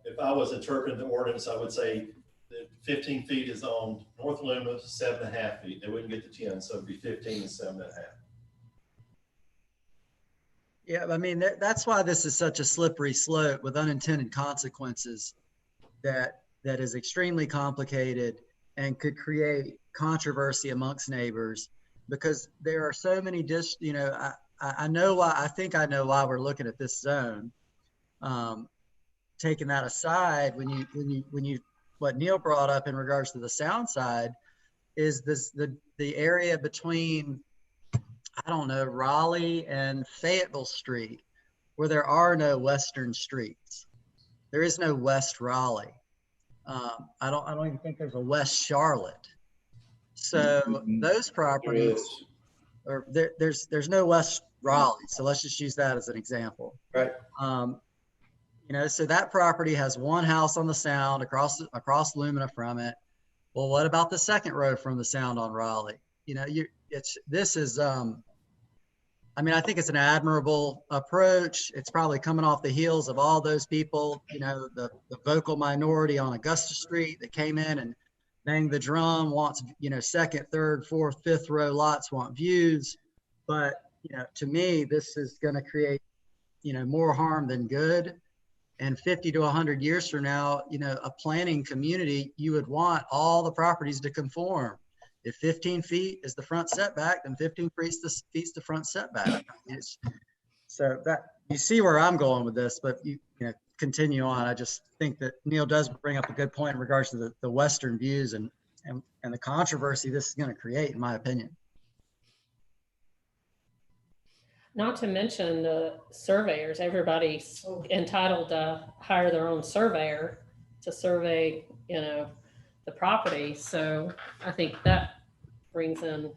if I was interpreting the ordinance, I would say that 15 feet is on North Lumina, 7.5 feet. They wouldn't get to 10, so it'd be 15 and 7.5. Yeah, I mean, that's why this is such a slippery slope with unintended consequences that is extremely complicated and could create controversy amongst neighbors, because there are so many I know why. I think I know why we're looking at this zone. Taking that aside, when you what Neil brought up in regards to the sound side is the area between, I don't know, Raleigh and Fayetteville Street, where there are no western streets. There is no West Raleigh. I don't even think there's a West Charlotte. So those properties are there's no West Raleigh. So let's just use that as an example. Right. So that property has one house on the Sound across Lumina from it. Well, what about the second row from the Sound on Raleigh? I think it's an admirable approach. It's probably coming off the heels of all those people, the vocal minority on Augusta Street that came in and banged the drum, wants, second, third, fourth, fifth row lots want views. But, to me, this is going to create, more harm than good. And 50 to 100 years from now, a planning community, you would want all the properties to conform. If 15 feet is the front setback, then 15 feet's the front setback. So that you see where I'm going with this, but you continue on. I just think that Neil does bring up a good point in regards to the Western views and the controversy this is going to create, in my opinion. Not to mention the surveyors. Everybody's entitled to hire their own surveyor to survey, the property. So I think that brings in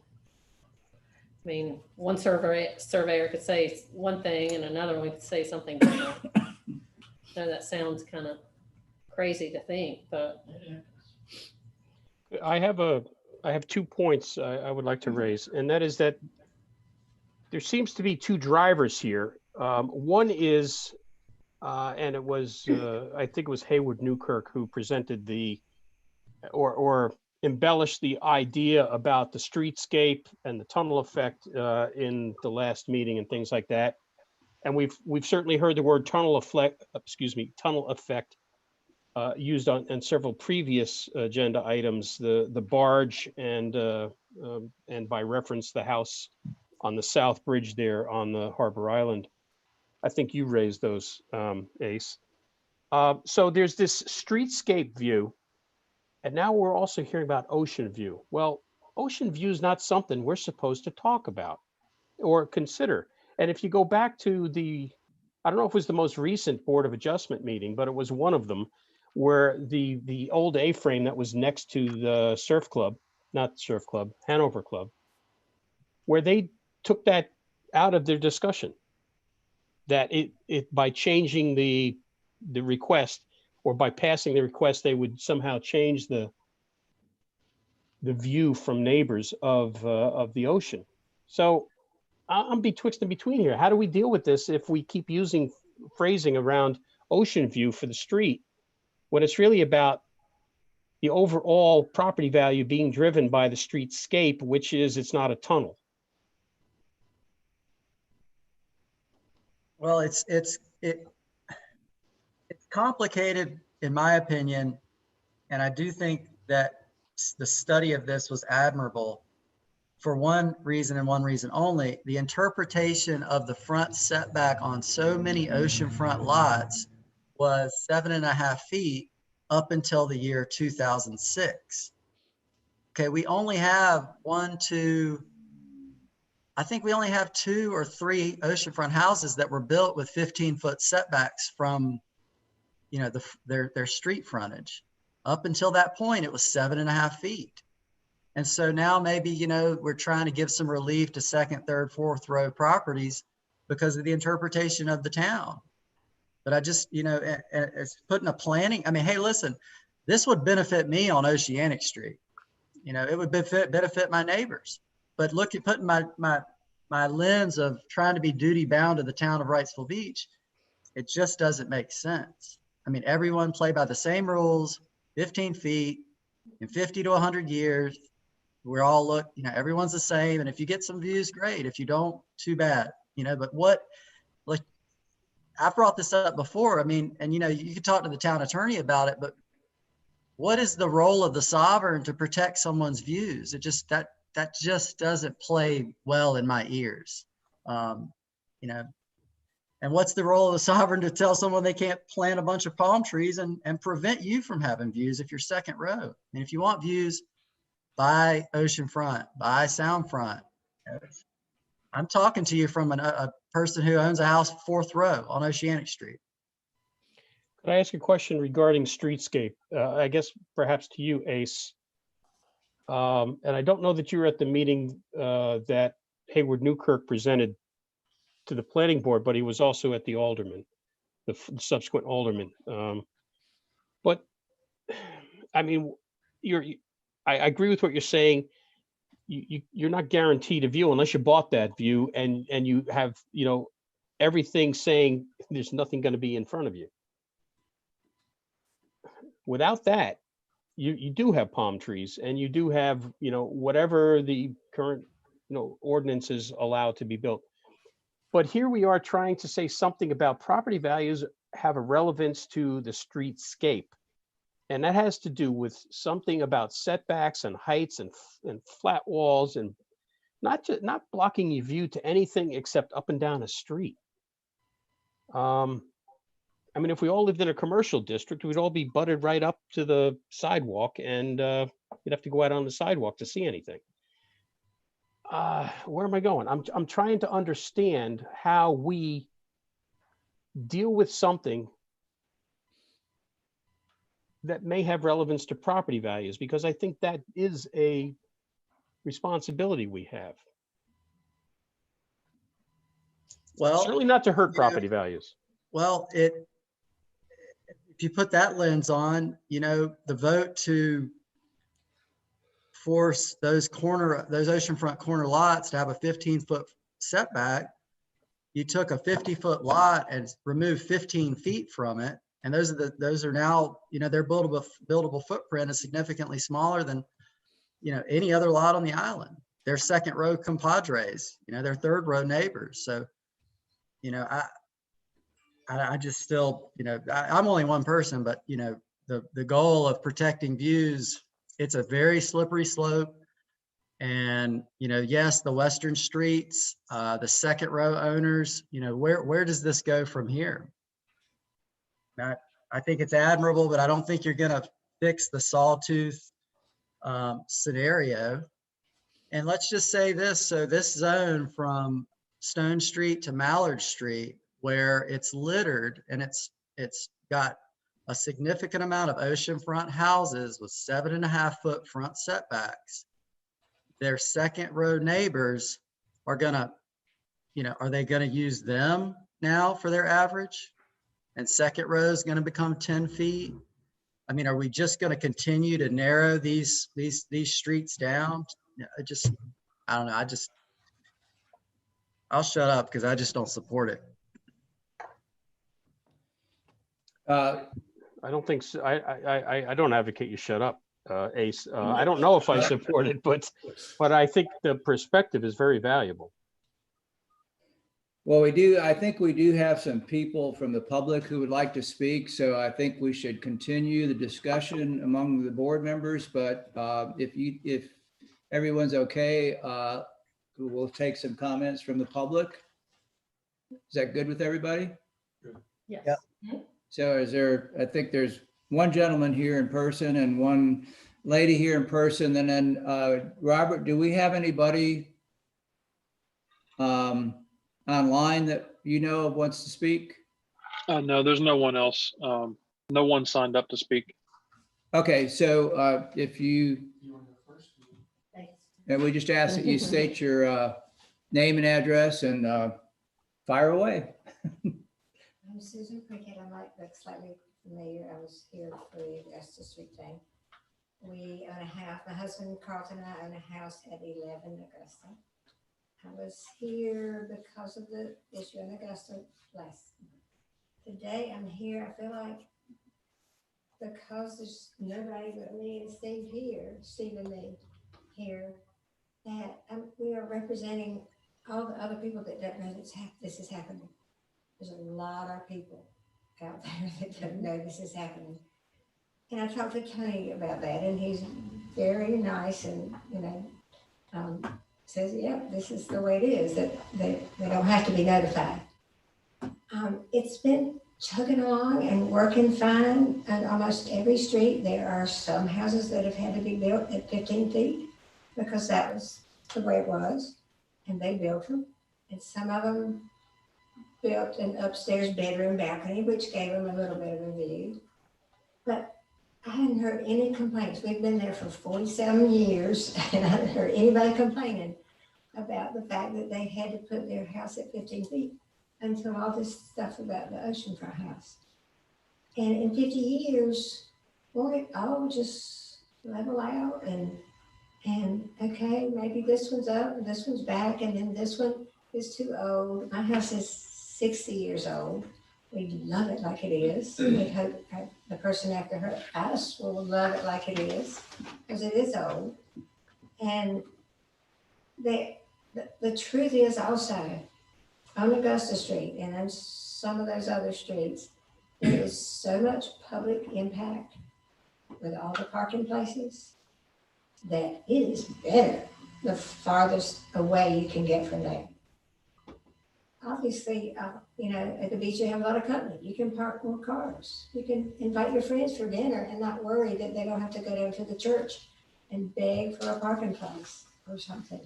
I mean, one surveyor could say one thing and another one could say something different. So that sounds kind of crazy to think, but I have 2 points I would like to raise, and that is that there seems to be two drivers here. One is, and it was, I think it was Hayward Newkirk who presented or embellished the idea about the streetscape and the tunnel effect in the last meeting and things like that. And we've certainly heard the word tunnel effect, used on several previous agenda items, the barge and by reference, the house on the South Bridge there on the Harbor Island. I think you raised those, Ace. So there's this streetscape view, and now we're also hearing about ocean view. Well, ocean view is not something we're supposed to talk about or consider. And if you go back to I don't know if it was the most recent Board of Adjustment meeting, but it was one of them where the old A-frame that was next to the surf club, not surf club, Hanover Club, where they took that out of their discussion, that it by changing the request or by passing the request, they would somehow change the view from neighbors of the ocean. So I'm betwixt and between here. How do we deal with this if we keep using phrasing around ocean view for the street when it's really about the overall property value being driven by the streetscape, which is it's not a tunnel? Well, it's complicated in my opinion, and I do think that the study of this was admirable for one reason and one reason only. The interpretation of the front setback on so many oceanfront lots was 7.5 feet up until the year 2006. Okay, we only have I think we only have 2 or 3 oceanfront houses that were built with 15-foot setbacks from, you know, their street frontage. Up until that point, it was 7.5 feet. And so now maybe, you know, we're trying to give some relief to second, third, fourth row properties because of the interpretation of the town. But I just, you know, it's putting a planning. I mean, hey, listen, this would benefit me on Oceanic Street. You know, it would benefit my neighbors. But look at putting my lens of trying to be duty bound to the town of Wrightsville Beach. It just doesn't make sense. I mean, everyone play by the same rules, 15 feet in 50 to 100 years. We're all you know, everyone's the same. And if you get some views, great. If you don't, too bad, you know, but like I brought this up before. I mean, and you know, you could talk to the town attorney about it, but what is the role of the sovereign to protect someone's views? It just, that just doesn't play well in my ears. You know, and what's the role of the sovereign to tell someone they can't plant a bunch of palm trees and prevent you from having views if you're second row? And if you want views, buy oceanfront, buy soundfront. I'm talking to you from a person who owns a house 4th row on Oceanic Street. Could I ask a question regarding streetscape? I guess perhaps to you, Ace. And I don't know that you were at the meeting that Hayward Newkirk presented to the planning board, but he was also at the alderman, the subsequent alderman. But I mean, I agree with what you're saying. You're not guaranteed a view unless you bought that view and you have, you know, everything saying there's nothing going to be in front of you. Without that, you do have palm trees and you do have, you know, whatever the current, you know, ordinances allow to be built. But here we are trying to say something about property values have a relevance to the streetscape. And that has to do with something about setbacks and heights and flat walls and not blocking your view to anything except up and down a street. I mean, if we all lived in a commercial district, we'd all be butted right up to the sidewalk and you'd have to go out on the sidewalk to see anything. Where am I going? I'm trying to understand how we deal with something that may have relevance to property values, because I think that is a responsibility we have. Well, Certainly not to hurt you know, property values. well, if you put that lens on, the vote to force those oceanfront corner lots to have a 15-foot setback, you took a 50-foot lot and removed 15 feet from it. And those are now, their buildable footprint is significantly smaller than, any other lot on the island. They're second row compadres, they're third row neighbors. So, I just still, I'm only one person, but the goal of protecting views, it's a very slippery slope. And, yes, the Western streets, the second row owners, where does this go from here? I think it's admirable, but I don't think you're going to fix the sawtooth scenario. And let's just say this. So this zone from Stone Street to Mallard Street, where it's littered and it's got a significant amount of oceanfront houses with 7.5-foot front setbacks. Their second row neighbors are gonna, are they gonna use them now for their average? And second row is gonna become 10 feet? I mean, are we just gonna continue to narrow these streets down? I don't know. I'll shut up because I just don't support it. I don't think so. I don't advocate you shut up, Ace. I don't know if I support it, but I think the perspective is very valuable. Well, I think we do have some people from the public who would like to speak. So I think we should continue the discussion among the board members. But if everyone's okay, we'll take some comments from the public. Is that good with everybody? Yes. Yep. So I think there's one gentleman here in person and one lady here in person. And then Robert, do we have anybody online that of wants to speak? No, there's no one else. No one signed up to speak. Okay, so if you and we just ask that you state your name and address and fire away. I'm Susan Prickett. I might look slightly familiar. I was here for the Augusta Street thing. We own a house. My husband Carlton and I own a house at 11 Augusta. I was here because of the issue in Augusta last. Today I'm here. I feel like because there's nobody but me and Steve and me here, that we are representing all the other people that don't know this is happening. There's a lot of people out there that don't know this is happening. And I talked to Tony about that, and he's very nice and, says, yeah, this is the way it is, that they don't have to be notified. It's been chugging along and working fine on almost every street. There are some houses that have had to be built at 15 feet because that was the way it was, and they built them. And some of them built an upstairs bedroom balcony, which gave them a little bit of a view. But I hadn't heard any complaints. We've been there for 47 years, and I hadn't heard anybody complaining about the fact that they had to put their house at 15 feet until all this stuff about the oceanfront house. And in 50 years, won't it all just level out and okay, maybe this one's up and this one's back, and then this one is too old. My house is 60 years old. We love it like it is. We hope the person after us will love it like it is, because it is old. And the truth is also, on Augusta Street and on some of those other streets, there is so much public impact with all the parking places that it is better the farthest away you can get from there. Obviously, at the beach you have a lot of company. You can park more cars. You can invite your friends for dinner and not worry that they don't have to go down to the church and beg for a parking place or something.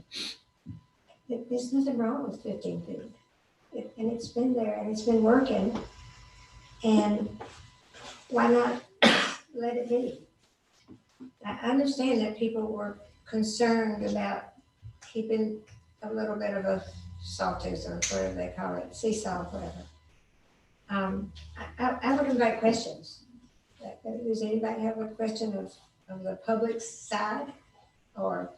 There's nothing wrong with 15 feet. And it's been there and it's been working. And why not let it be? I understand that people were concerned about keeping a little bit of a sawtooth or whatever they call it, seesaw, whatever. I would invite questions. Does anybody have a question of the public's side? Or,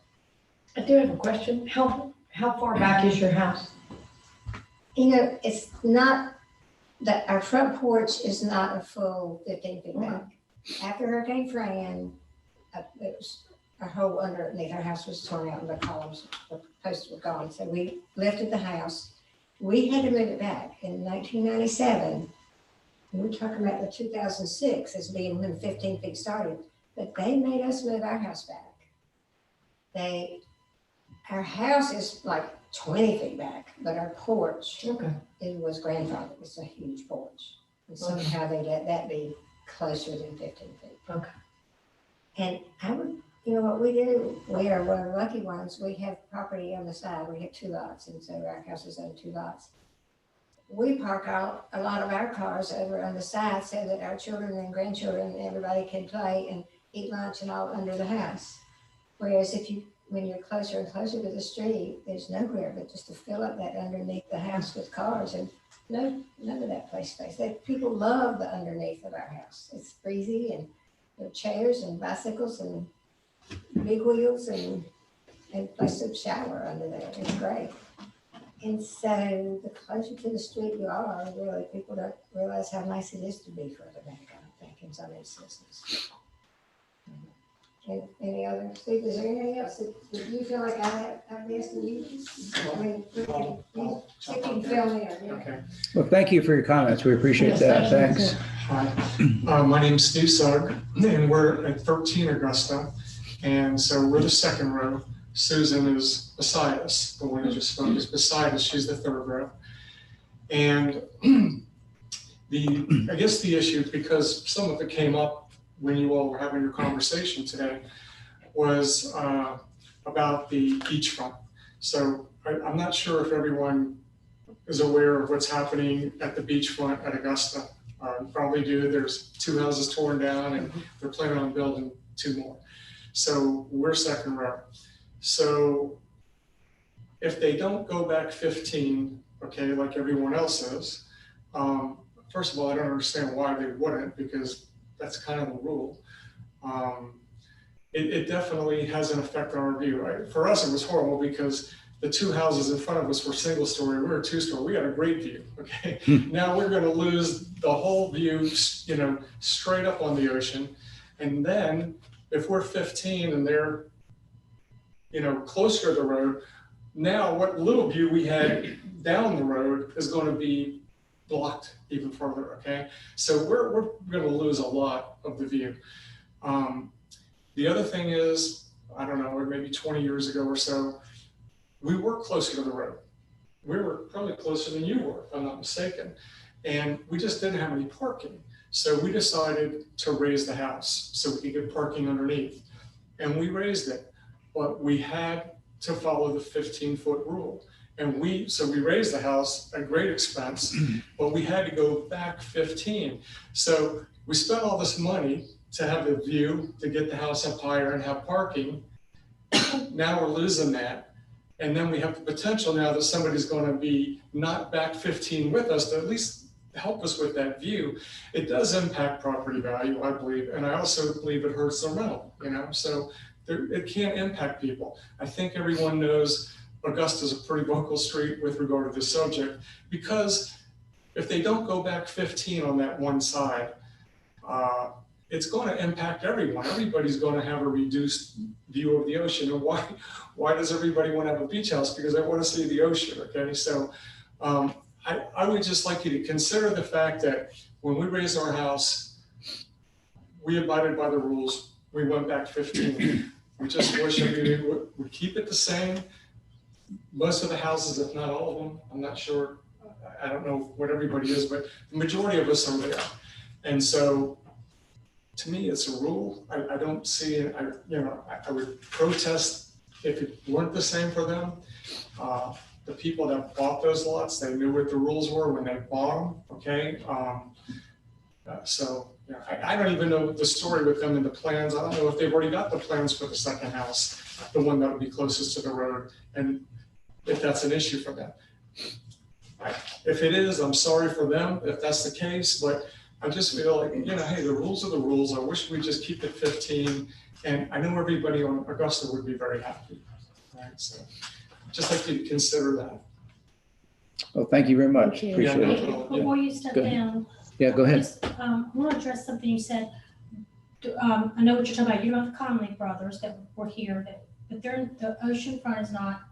I do have a question. How far back is your house? you know, it's not, that our front porch is not a full 15 feet back. After Hurricane Fran, it was, our whole underneath our house was torn out and the columns, the posts were gone. So we lifted the house. We had to move it back in 1997. And we're talking about the 2006 as being when 15 feet started, but they made us move our house back. Our house is like 20 feet back, but our porch, it was grandfathered. It's a huge porch. And somehow they let that be closer than 15 feet. Okay. And I would, you know what we do, we are one of the lucky ones. We have property on the side. We have 2 lots, and so our house is on 2 lots. We park out a lot of our cars over on the side so that our children and grandchildren, everybody can play and eat lunch and all under the house. Whereas when you're closer and closer to the street, there's nowhere but just to fill up that underneath the house with cars, and none of that place space. People love the underneath of our house. It's breezy, and there are chairs and bicycles and big wheels and place to shower under there. It's great. And so the closer to the street you are, really, people don't realize how nice it is to be further back, I don't think, in some instances. Any other, Steve, is there anything else that you feel like I've missed and you? I mean, you can fill me in, yeah. Okay. Well, thank you for your comments. We appreciate that. Thanks. Hi, my name's Steve Sugg, and we're at 13 Augusta. And so we're the second row. Susan is beside us. The one who just spoke is beside us. She's the third row. And I guess the issue, because some of it came up when you all were having your conversation today, was about the beachfront. So I'm not sure if everyone is aware of what's happening at the beachfront at Augusta. You probably do. There's 2 houses torn down, and they're planning on building 2 more. So we're second row. So if they don't go back 15, okay, like everyone else is, first of all, I don't understand why they wouldn't, because that's kind of the rule. It definitely has an effect on our view. Right? For us, it was horrible because the 2 houses in front of us were single story. We were 2-story. We had a great view. Okay. Now we're going to lose the whole view, you know, straight up on the ocean. And then if we're 15 and they're, you know, closer to the road, now what little view we had down the road is going to be blocked even further. Okay. So we're going to lose a lot of the view. The other thing is, I don't know, maybe 20 years ago or so, we were closer to the road. We were probably closer than you were, if I'm not mistaken. And we just didn't have any parking. So we decided to raise the house so we could get parking underneath. And we raised it, but we had to follow the 15-foot rule. And so we raised the house at great expense, but we had to go back 15. So we spent all this money to have the view, to get the house up higher and have parking. Now we're losing that. And then we have the potential now that somebody's going to be not back 15 with us to at least help us with that view. It does impact property value, I believe. And I also believe it hurts the rental, you know, so it can impact people. I think everyone knows Augusta's a pretty vocal street with regard to this subject, because if they don't go back 15 on that one side, it's going to impact everyone. Everybody's going to have a reduced view of the ocean. And why does everybody want to have a beach house? Because they want to see the ocean, okay? So I would just like you to consider the fact that when we raised our house, we abided by the rules. We went back 15. We just wish everybody would keep it the same. Most of the houses, if not all of them, I'm not sure, I don't know what everybody is, but the majority of us are there. And so to me, it's a rule. I don't see it, I would protest if it weren't the same for them. The people that bought those lots, they knew what the rules were when they bought them, okay? So yeah, I don't even know the story with them and the plans. I don't know if they've already got the plans for the second house, the one that would be closest to the road, and if that's an issue for them. If it is, I'm sorry for them if that's the case, but I just feel like, hey, the rules are the rules. I wish we just keep it 15. And I know everybody on Augusta would be very happy, right? So just like to consider that. Well, thank you very much. Thank you. Appreciate it. Before you step Go ahead. down, Yeah, go ahead. just, I want to address something you said. I know what you're talking about. You don't have the Conley brothers that were here, but the oceanfront is not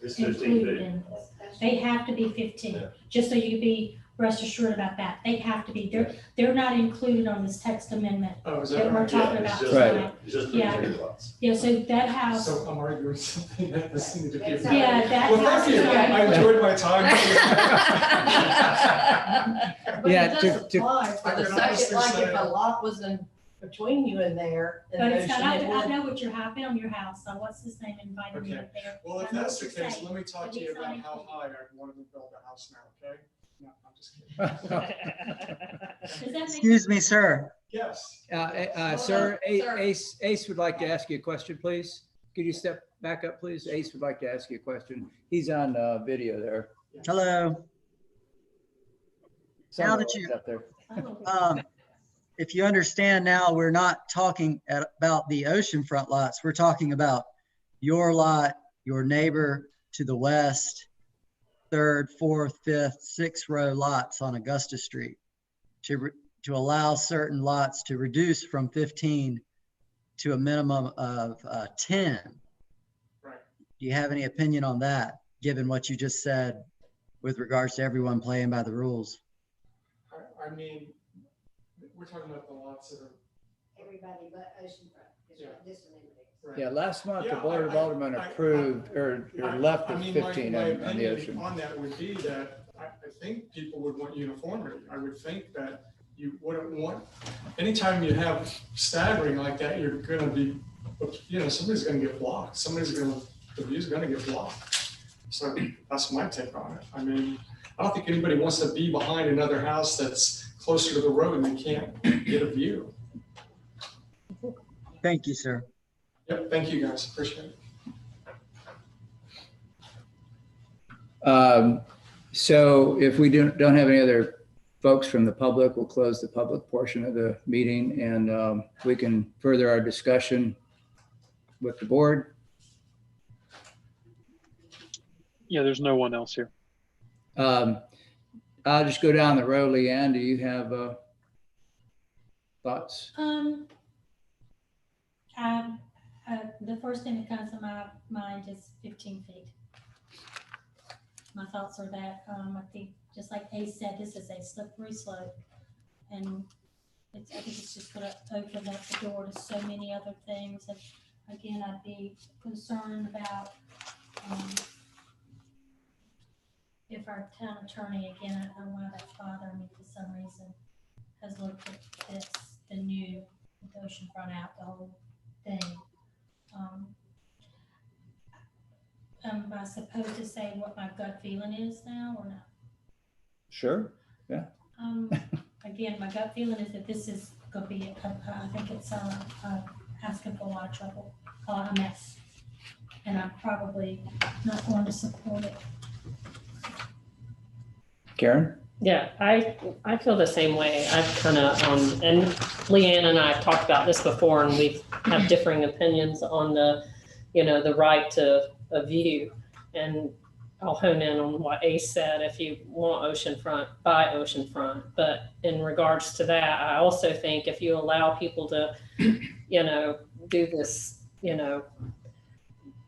It's 15 included feet. in this. They have to be 15, Yeah. just so you can be rest assured about that. They have to be. They're not included on this text amendment Oh, is that that we're right? talking Yeah, it's about just- tonight. It's just Yeah. 15 lots. Yeah, so that house, So I'm arguing something that doesn't need to be. yeah, that Well, house thank is you. not. I enjoyed my time. But Yeah, it to- does apply for I the can second, honestly like if say- a lot was in between you and there. and But it's Ocean, not, it I would- know what you're having on your house, so what's his name invited me Okay. up there. Well, if I know that's the what you're case, saying. let me talk But to you it's not about how included. high I wanted to build a house now, okay? No, I'm just kidding. Does that make Excuse me, sir. Yes. Sir, Sir. Ace would like to ask you a question, please. Could you step back up, please? Ace would like to ask you a question. He's on video there. Hello. Now that you- Up there. If you understand now, we're not talking about the oceanfront lots. We're talking about your lot, your neighbor to the west, third, fourth, fifth, sixth row lots on Augusta Street to allow certain lots to reduce from 15 to a minimum of 10. Right. Do you have any opinion on that, given what you just said with regards to everyone playing by the rules? I mean, we're talking about the lots that are. Everybody but oceanfront, is what this amendment is. Right. Yeah, last month, the Yeah, Board of Aldermen I- approved or left I with mean, 15 my on the opinion ocean. on that would be that I think people would want uniformity. I would think that you wouldn't want, anytime you have staggering like that, you're gonna be, somebody's gonna get blocked. The view's gonna get blocked. So that's my take on it. I mean, I don't think anybody wants to be behind another house that's closer to the road and they can't get a view. Thank you, sir. Yep, thank you guys, appreciate it. So if we don't have any other folks from the public, we'll close the public portion of the meeting and we can further our discussion with the board. Yeah, there's no one else here. I'll just go down the road. Leanne, do you have thoughts? The first thing that comes to my mind is 15 feet. My thoughts are that, I think, just like Ace said, this is a slippery slope. And I think it's just gonna open up the door to so many other things. And again, I'd be concerned about, if our town attorney, again, I don't know why that's bothering me for some reason, has looked at this, the new oceanfront out, the whole thing. Am I supposed to say what my gut feeling is now or not? Sure. Again, my gut feeling is that this is gonna be, I think it's, asking for a lot of trouble, a mess. And I'm probably not going to support it. Karen? Yeah, I feel the same way. I've kind of, and Leanne and I have talked about this before, and we have differing opinions on the right to a view. And I'll hone in on what Ace said. If you want oceanfront, buy oceanfront. But in regards to that, I also think if you allow people to, do this,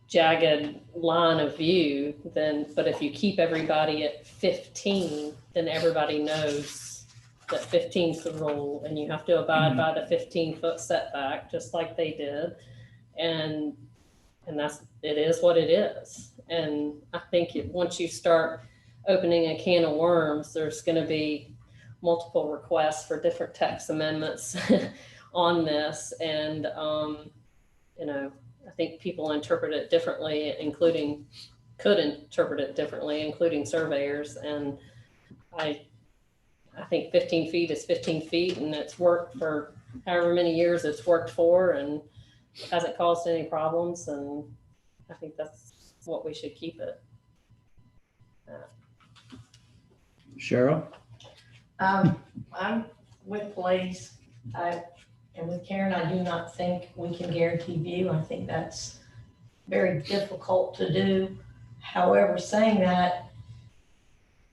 jagged line of view, but if you keep everybody at 15, then everybody knows that 15's the rule and you have to abide by the 15-foot setback, just like they did. And it is what it is. And I think once you start opening a can of worms, there's going to be multiple requests for different text amendments on this. And, I think people interpret it differently, could interpret it differently, including surveyors. And I think 15 feet is 15 feet, and it's worked for however many years it's worked for, and hasn't caused any problems. And I think that's what we should keep it Cheryl? I'm with Blaze. And with Karen, I do not think we can guarantee view. I think that's very difficult to do. However, saying that,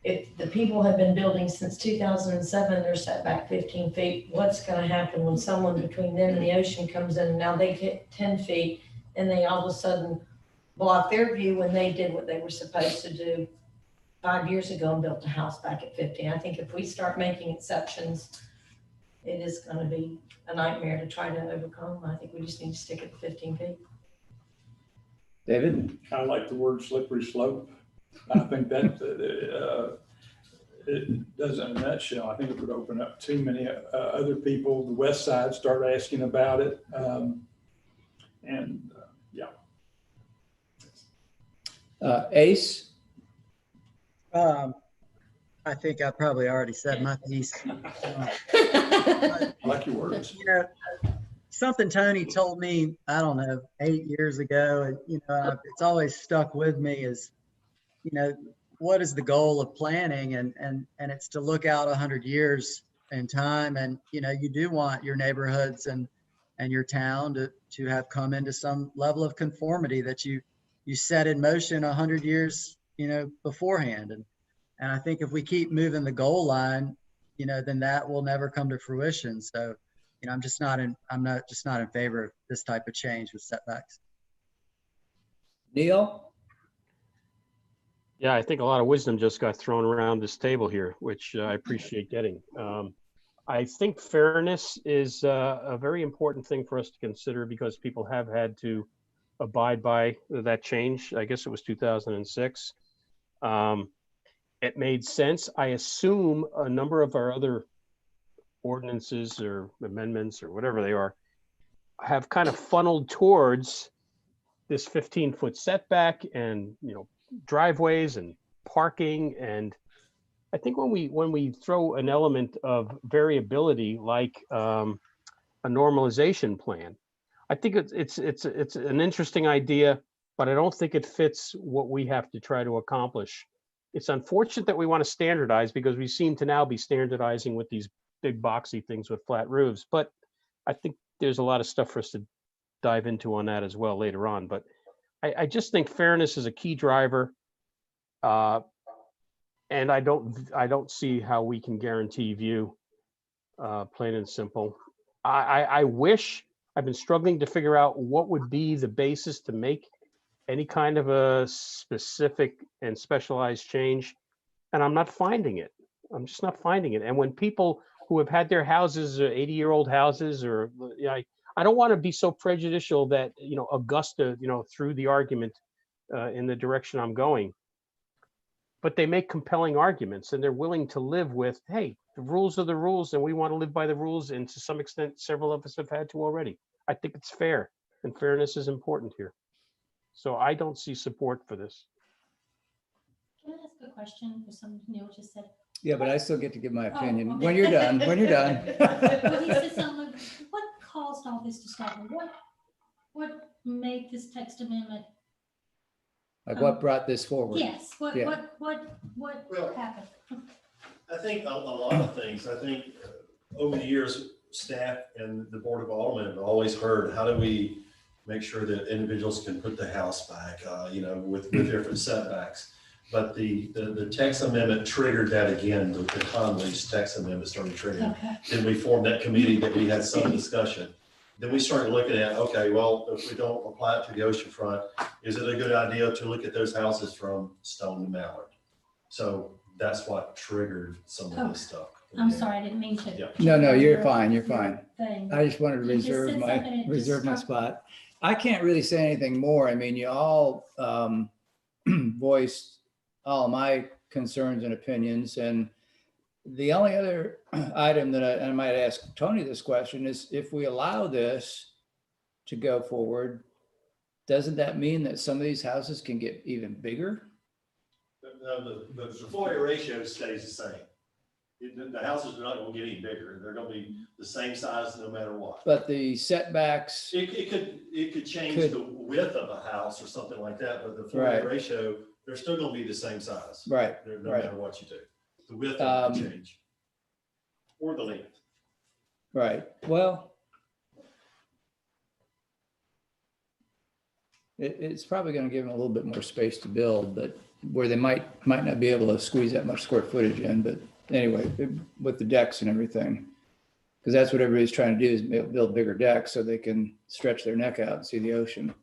if the people have been building since 2007, they're set back 15 feet, what's gonna happen when someone between them and the ocean comes in and now they get 10 feet and they all of a sudden block their view when they did what they were supposed to do 5 years ago and built a house back at 15. I think if we start making exceptions, it is gonna be a nightmare to try to overcome. I think we just need to stick at 15 feet. David? I like the word slippery slope. I think that it does in a nutshell. I think it would open up too many other people. The west side start asking about it. Ace? I think I probably already said my piece. I like your words. You know, something Tony told me, I don't know, 8 years ago, and, you know, it's always stuck with me is, you know, what is the goal of planning? And it's to look out 100 years in time. And, you know, you do want your neighborhoods and your town to have come into some level of conformity that you set in motion 100 years, you know, beforehand. And I think if we keep moving the goal line, you know, then that will never come to fruition. So, you know, I'm just not in favor of this type of change with setbacks. Neil? Yeah, I think a lot of wisdom just got thrown around this table here, which I appreciate getting. I think fairness is a very important thing for us to consider because people have had to abide by that change. I guess it was 2006. It made sense. I assume a number of our other ordinances or amendments or whatever they are have kind of funneled towards this 15-foot setback and, you know, driveways and parking. And I think when we throw an element of variability like a normalization plan, I think it's an interesting idea, but I don't think it fits what we have to try to accomplish. It's unfortunate that we want to standardize because we seem to now be standardizing with these big boxy things with flat roofs, but I think there's a lot of stuff for us to dive into on that as well later on. But I just think fairness is a key driver. And I don't see how we can guarantee view, plain and simple. I wish, I've been struggling to figure out what would be the basis to make any kind of a specific and specialized change. And I'm not finding it. I'm just not finding it. And when people who have had their houses, 80-year-old houses, or you know, I don't want to be so prejudicial that, you know, Augusta, you know, threw the argument in the direction I'm going. But they make compelling arguments and they're willing to live with, hey, the rules are the rules and we want to live by the rules. And to some extent, several of us have had to already. I think it's fair, and fairness is important here. So I don't see support for this. Can I ask a question for something Neil just said? Yeah, but I still get to give my opinion. okay. When you're done, when you're done. Well, he said something, what caused all this to start? What made this text amendment? Like what brought this forward? Yes, what Well, happened? I think a lot of things. I think over the years, staff and the Board of Aldermen have always heard, how do we make sure that individuals can put the house back, you know, with different setbacks. But the text amendment triggered that again. The Conley's text amendment started triggering. Okay. Then we formed that committee that we had some discussion. Then we started looking at, okay, well, if we don't apply it to the oceanfront, is it a good idea to look at those houses from Stone to Mallard? So that's what triggered some of this stuff. I'm sorry, I didn't mean to. Yeah. No, you're fine, you're fine. Thing. I just wanted to You just reserve said my, something and it just reserve my struck- spot. I can't really say anything more. I mean, you all voiced all my concerns and opinions. And the only other item that I might ask Tony this question is, if we allow this to go forward, doesn't that mean that some of these houses can get even bigger? The FOIA ratio stays the same. The houses are not going to get any bigger. They're going to be the same size no matter what. But the setbacks, It could change the width of a house or something like that, but the FOIA Right. ratio, they're still gonna be the same size. Right, No right. matter what you do. The width of it Um, can change. Or the length. Right, well. It's probably gonna give them a little bit more space to build, but where they might not be able to squeeze that much square footage in, but anyway, with the decks and everything. Because that's what everybody's trying to do is build bigger decks so they can stretch their neck out and see the ocean.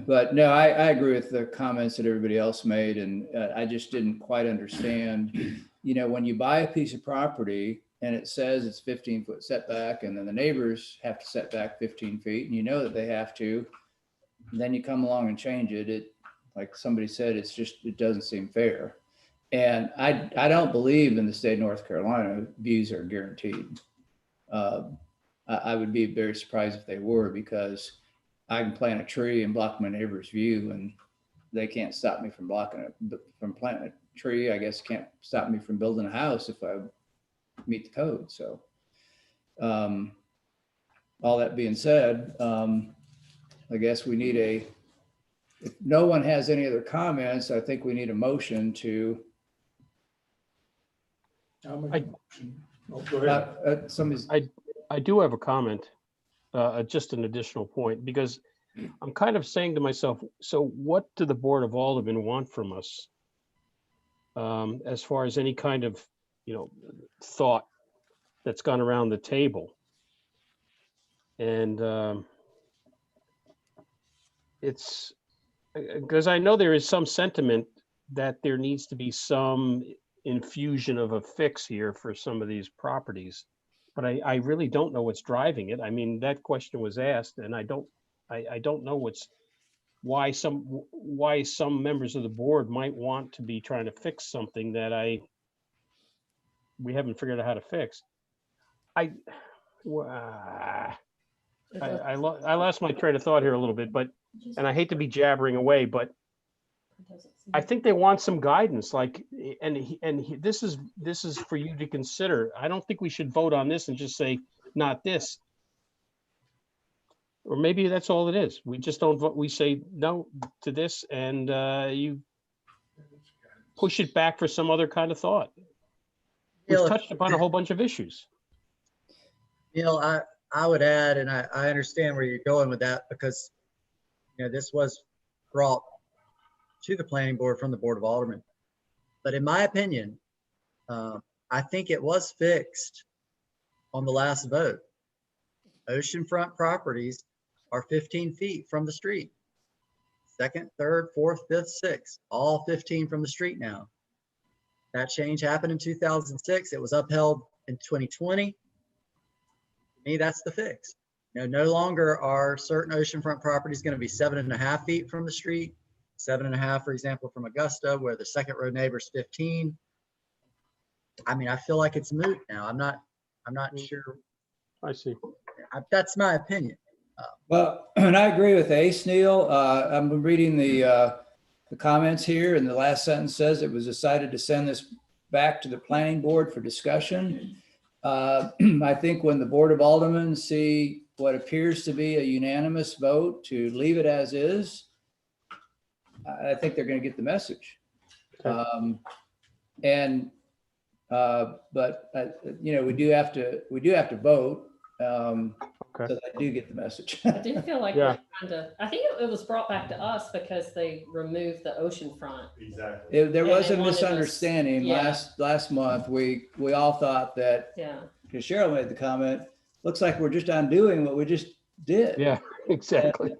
But no, I agree with the comments that everybody else made, and I just didn't quite understand, when you buy a piece of property and it says it's 15-foot setback, and then the neighbors have to set back 15 feet, and you know that they have to, and then you come along and change it, like somebody said, it doesn't seem fair. And I don't believe in the state of North Carolina, views are guaranteed. I would be very surprised if they were, because I can plant a tree and block my neighbor's view, and they can't stop me from planting a tree. I guess can't stop me from building a house if I meet the code. So, all that being said, I guess we need if no one has any other comments, I think we need a motion to. I'll make a motion. Oh, go ahead. I do have a comment, just an additional point, because I'm kind of saying to myself, so what do the Board of Aldermen want from us? As far as any kind of, thought that's gone around the table. And it's because I know there is some sentiment that there needs to be some infusion of a fix here for some of these properties. But I really don't know what's driving it. I mean, that question was asked, and I don't know why some members of the board might want to be trying to fix something that we haven't figured out how to fix. I lost my train of thought here a little bit, and I hate to be jabbering away, but I think they want some guidance, this is for you to consider. I don't think we should vote on this and just say, not this. Or maybe that's all it is. We just don't vote. We say no to this, and you push it back for some other kind of thought. We've touched upon a whole bunch of issues. Neil, I would add, and I understand where you're going with that, because this was brought to the planning board from the Board of Aldermen. But in my opinion, I think it was fixed on the last vote. Oceanfront properties are 15 feet from the street. Second, third, fourth, fifth, sixth, all 15 from the street now. That change happened in 2006. It was upheld in 2020. To me, that's the fix. No longer are certain oceanfront properties going to be 7.5 feet from the street. 7.5, for example, from Augusta, where the second row neighbor's 15. I mean, I feel like it's moot now. I'm not sure. I see. That's my opinion. Well, and I agree with Ace, Neil. I'm reading the comments here, and the last sentence says it was decided to send this back to the planning board for discussion. I think when the Board of Aldermen see what appears to be a unanimous vote to leave it as is, I think they're going to get the message. Okay. But we do have to vote. Okay. So they do get the message. I do feel like Yeah. we're trying to, I think it was brought back to us because they removed the oceanfront. Exactly. There And was they a wanted us- misunderstanding yeah. last month. We all thought that, Yeah. because Cheryl made the comment, looks like we're just undoing what we just did. Yeah, exactly.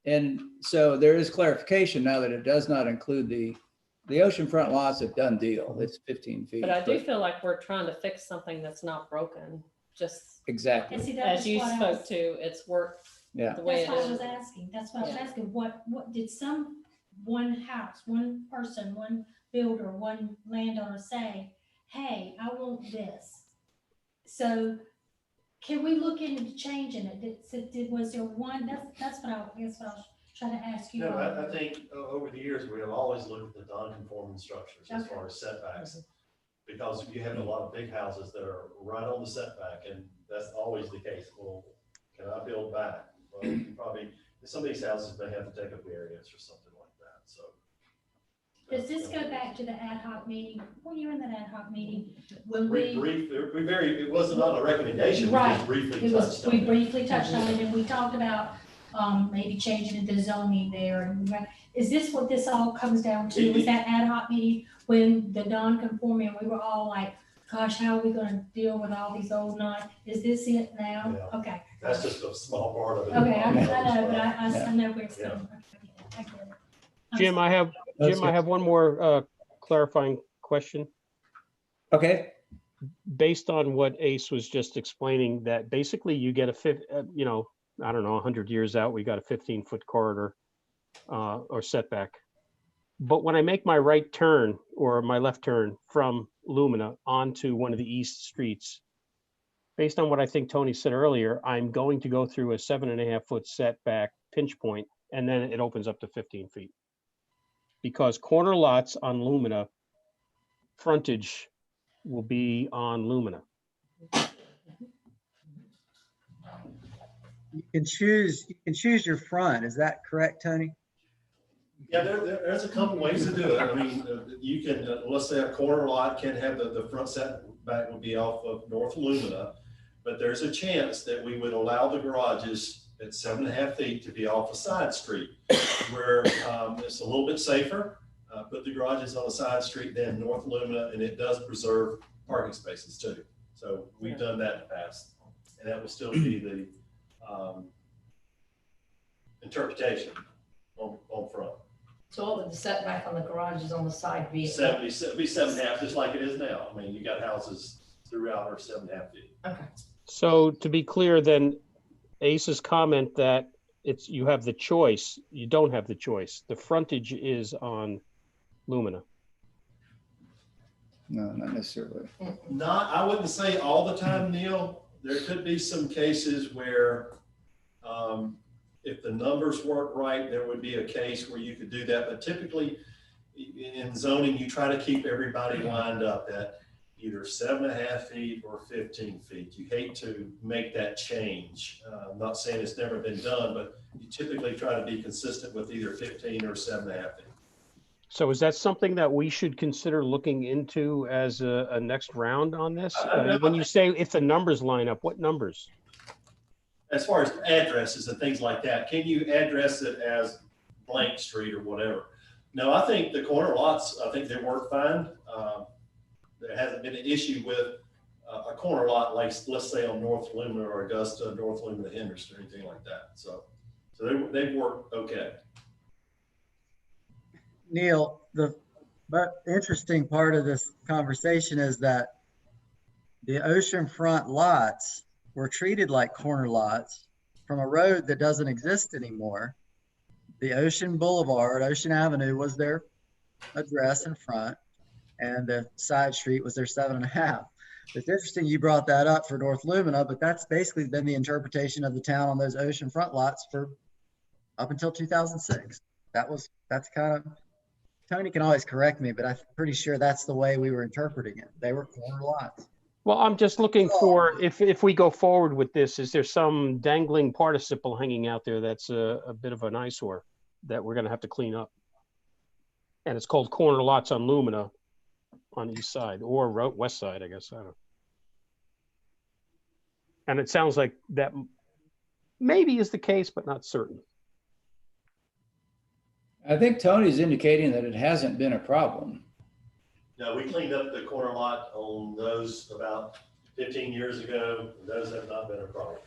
And so there is clarification now that it does not include the oceanfront lots, a done deal. It's 15 feet. But I do feel like we're trying to fix something that's not broken, just Exactly. And see, that as was you what I spoke was- to, it's worked Yeah. the way That's it what I was is. asking. That's what I was Yeah. asking. What did one house, one person, one builder, one landowner say, hey, I want this? So can we look into changing it? Was there one, that's what I guess what I was trying to ask you. No, I think over the years, we have always looked at the non-conforming structures as Okay. far as setbacks. Because you have a lot of big houses that are right on the setback, and that's always the case. Well, can I build back? Well, you probably, some of these houses may have to take a variance or something like that. So Does this go back to the ad hoc meeting? Were you in that ad hoc meeting? When It wasn't on a recommendation, we Right. just briefly It was, touched on we it. briefly touched on it and we talked about, maybe changing the zoning there. And is this what this all comes down to? Was that ad hoc meeting when the non-conforming, we were all like, gosh, how are we gonna deal with all these old is this it now? Yeah. Okay. That's just a small part of it. Okay, I know, but I know where it's going. I get it. Jim, I have one more clarifying question. Okay, Based on what Ace was just explaining, that basically you get I don't know, 100 years out, we got a 15-foot corridor or setback. But when I make my right turn or my left turn from Lumina onto one of the east streets, based on what I think Tony said earlier, I'm going to go through a 7.5-foot setback pinch point, and then it opens up to 15 feet. Because corner lots on Lumina, frontage will be on Lumina. You can choose your front. Is that correct, Tony? Yeah, there's a couple ways to do it. I mean, you can, let's say a corner lot can have the front setback will be off of North Lumina, but there's a chance that we would allow the garages at 7.5 feet to be off a side street where it's a little bit safer. Put the garages on a side street than North Lumina, and it does preserve parking spaces too. So we've done that in the past, and that will still be the interpretation on front. So what would the setback on the garage is on the side be? 7.5, just like it is now. I mean, you got houses throughout are 7.5 feet. Okay. So to be clear, then Ace's comment that you have the choice, you don't have the choice. The frontage is on Lumina. no, not necessarily. I wouldn't say all the time, Neil. There could be some cases where if the numbers weren't right, there would be a case where you could do that. But typically in zoning, you try to keep everybody lined up at either 7.5 feet or 15 feet. You hate to make that change. I'm not saying it's never been done, but you typically try to be consistent with either 15 or 7.5 feet. So is that something that we should consider looking into as a next round on this? When you say if the numbers line up, what numbers? As far as addresses and things like that, can you address it as blank street or whatever? No, I think the corner lots, I think they work fine. There hasn't been an issue with a corner lot, like let's say on North Lumina or Augusta, North Lumina, Henderson, or anything like that. So they've worked okay. Neil, the interesting part of this conversation is that the oceanfront lots were treated like corner lots from a road that doesn't exist anymore. The Ocean Boulevard, Ocean Avenue was their address in front, and the side street was their 7.5. It's interesting you brought that up for North Lumina, but that's basically been the interpretation of the town on those oceanfront lots for up until 2006. That's kind of, Tony can always correct me, but I'm pretty sure that's the way we were interpreting it. They were corner lots. Well, I'm just looking for, if we go forward with this, is there some dangling participle hanging out there that's a bit of an eyesore that we're gonna have to clean up? And it's called corner lots on Lumina on the east side or west side, I guess, I don't know. And it sounds like that maybe is the case, but not certain. I think Tony's indicating that it hasn't been a problem. No, we cleaned up the corner lot on those about 15 years ago. Those have not been a problem.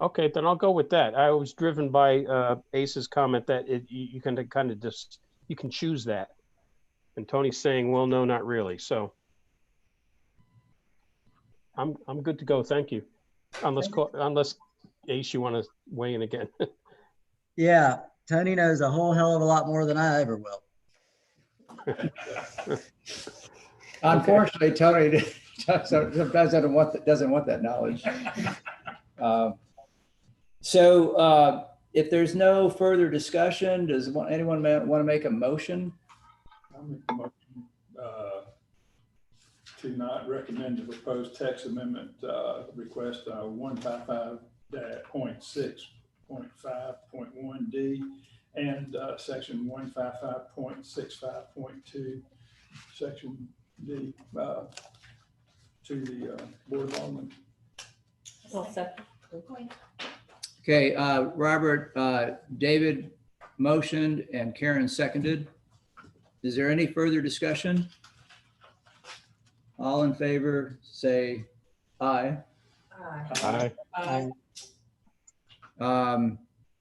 Okay, then I'll go with that. I was driven by Ace's comment that you can kind of just, you can choose that. And Tony's saying, well, no, not really. So I'm good to go. Thank you. Unless Ace, you want to weigh in again. Yeah, Tony knows a whole hell of a lot more than I ever will. Unfortunately, Tony sometimes doesn't want that knowledge. So if there's no further discussion, does anyone want to make a motion? I'll make a motion to not recommend the proposed text amendment request 155.6.5.1D and section 155.65.2, section D, to the Board of Aldermen. I'll second. Okay, Robert, David motioned and Karen seconded. Is there any further discussion? All in favor, say aye. Aye.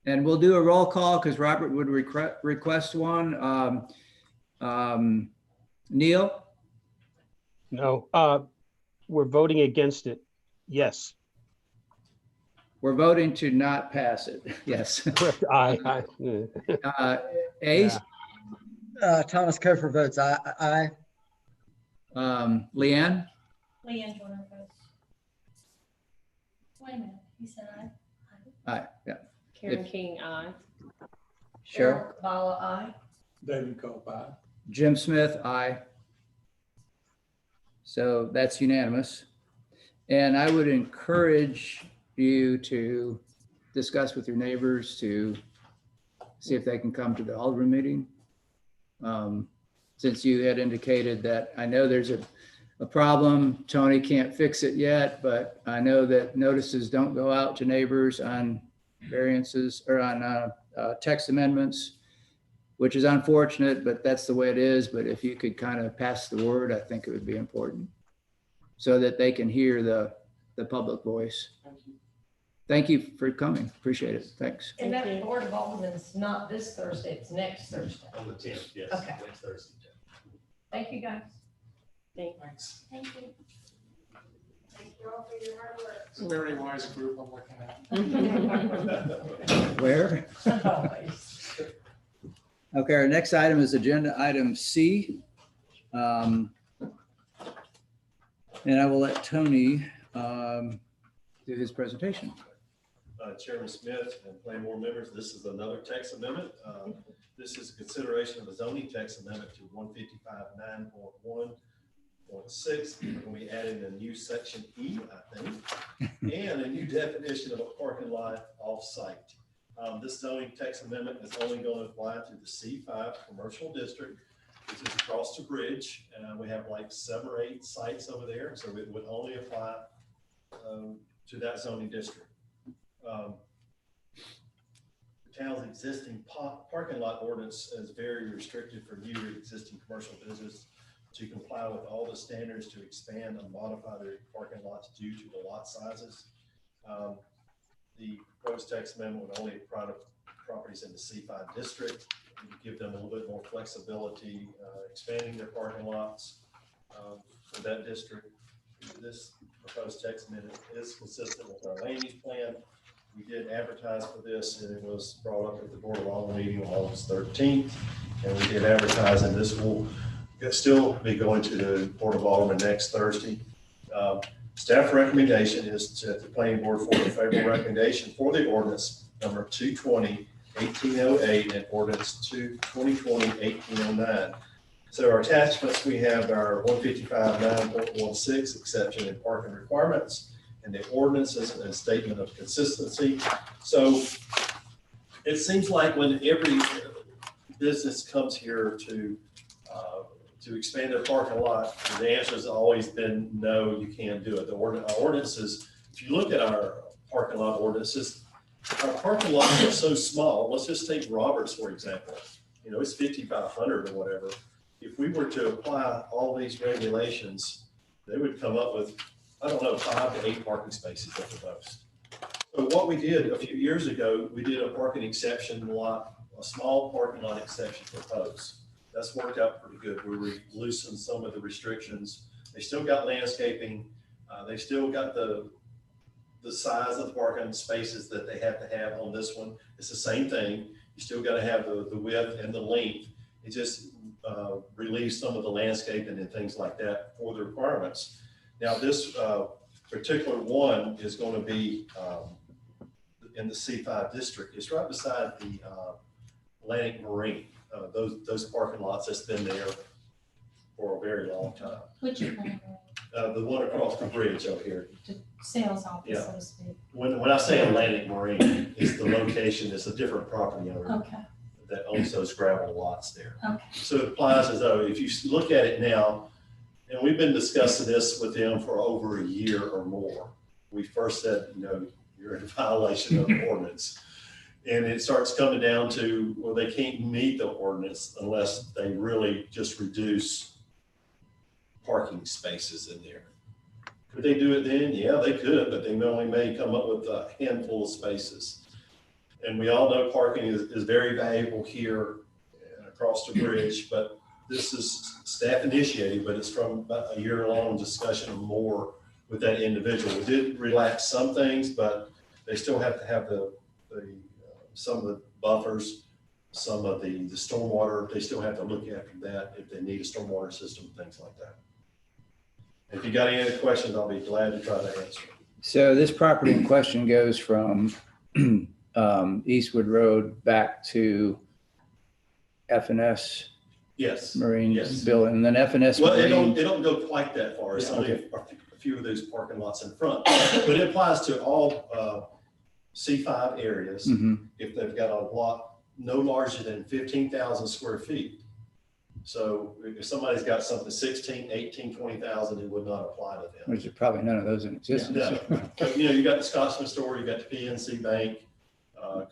And we'll do a roll call because Robert would request one. Neil? No, we're voting against it. Yes. We're voting to not pass it. Yes. Correct. Aye. Ace? Thomas Cofer votes aye. Leanne? Leanne Jordan votes. Wait a minute, he said aye. Aye, yeah. Karen King, aye. Cheryl? Kabala, aye. David Culp, aye. Jim Smith, aye. So that's unanimous. And I would encourage you to discuss with your neighbors to see if they can come to the Alderman meeting. Since you had indicated that, I know there's a problem, Tony can't fix it yet, but I know that notices don't go out to neighbors on variances or on text amendments, which is unfortunate, but that's the way it is. But if you could kind of pass the word, I think it would be important so that they can hear the public voice. Thank you for coming. Appreciate it. Thanks. And that Board of Aldermen's not this Thursday, it's next Thursday. On the 10th, yes. Okay. Next Thursday. Thank you, guys. Thanks. Thank you. Thank you all for your hard work. It's a very wise group I'm looking at. Where? Always. Okay, our next item is agenda item C. And I will let Tony do his presentation. Chairman Smith and planning board members, this is another text amendment. This is consideration of a zoning text amendment to 155.9.1.6. We're going to be adding a new section E, I think, and a new definition of a parking lot off-site. This zoning text amendment is only going to apply to the C5 commercial district, which is across the bridge. We have like 7 or 8 sites over there, so it would only apply to that zoning district. The town's existing parking lot ordinance is very restricted for new or existing commercial business to comply with all the standards to expand and modify their parking lots due to the lot sizes. The proposed text amendment would only apply to properties in the C5 district. It would give them a little bit more flexibility, expanding their parking lots for that district. This proposed text amendment is consistent with our land use plan. We did advertise for this, and it was brought up at the Board of Aldermen meeting on August 13th. And we did advertise, and this will still be going to the Board of Aldermen next Thursday. Staff recommendation is to the planning board for the favorable recommendation for the ordinance number 220-1808 and ordinance 2020-1809. So our attachments, we have our 155.9.16 exception in parking requirements, and the ordinances and statement of consistency. So it seems like when every business comes here to expand their parking lot, the answer has always been no, you can't do it. The ordinances, if you look at our parking lot ordinances, our parking lots are so small. Let's just take Roberts, for example. You know, it's 5,500 or whatever. If we were to apply all these regulations, they would come up with, I don't know, 5 to 8 parking spaces at the most. So what we did a few years ago, we did a parking exception lot, a small parking lot exception for Poes. That's worked out pretty good. We loosened some of the restrictions. They still got landscaping. They still got the size of the parking spaces that they have to have on this one. It's the same thing. You still got to have the width and the length. It just relieves some of the landscaping and things like that for the requirements. Now, this particular one is going to be in the C5 district. It's right beside the Atlantic Marine. Those parking lots that's been there for a very long time. Which is The one across the bridge over here. the sales office, Yeah. so to speak. When I say Atlantic Marine, it's the location. It's a different property owner. Okay. that owns those gravel lots there. Okay. So it applies as though, if you look at it now, and we've been discussing this with them for over a year or more. We first said, you're in violation of the ordinance. And it starts coming down to, well, they can't meet the ordinance unless they really just reduce parking spaces in there. Could they do it then? Yeah, they could, but they only may come up with a handful of spaces. And we all know parking is very valuable here and across the bridge, but this is staff initiated, but it's from about a year-long discussion or more with that individual. We did relax some things, but they still have to have some of the buffers, some of the stormwater. They still have to look after that if they need a stormwater system, things like that. If you got any other questions, I'll be glad to try to answer. So this property in question goes from Eastwood Road back to F&S Yes. Marine Yes. building, and then F&S Well, it Marine. don't go quite that far. It's Yeah, only okay. a few of those parking lots in front. But it applies to all C5 areas. Mhm. If they've got a lot no larger than 15,000 square feet. So if somebody's got something 16, 18, 20,000, it would not apply to them. Which is probably none of those in existence. No. But, you got the Scotsman store, you got the PNC Bank.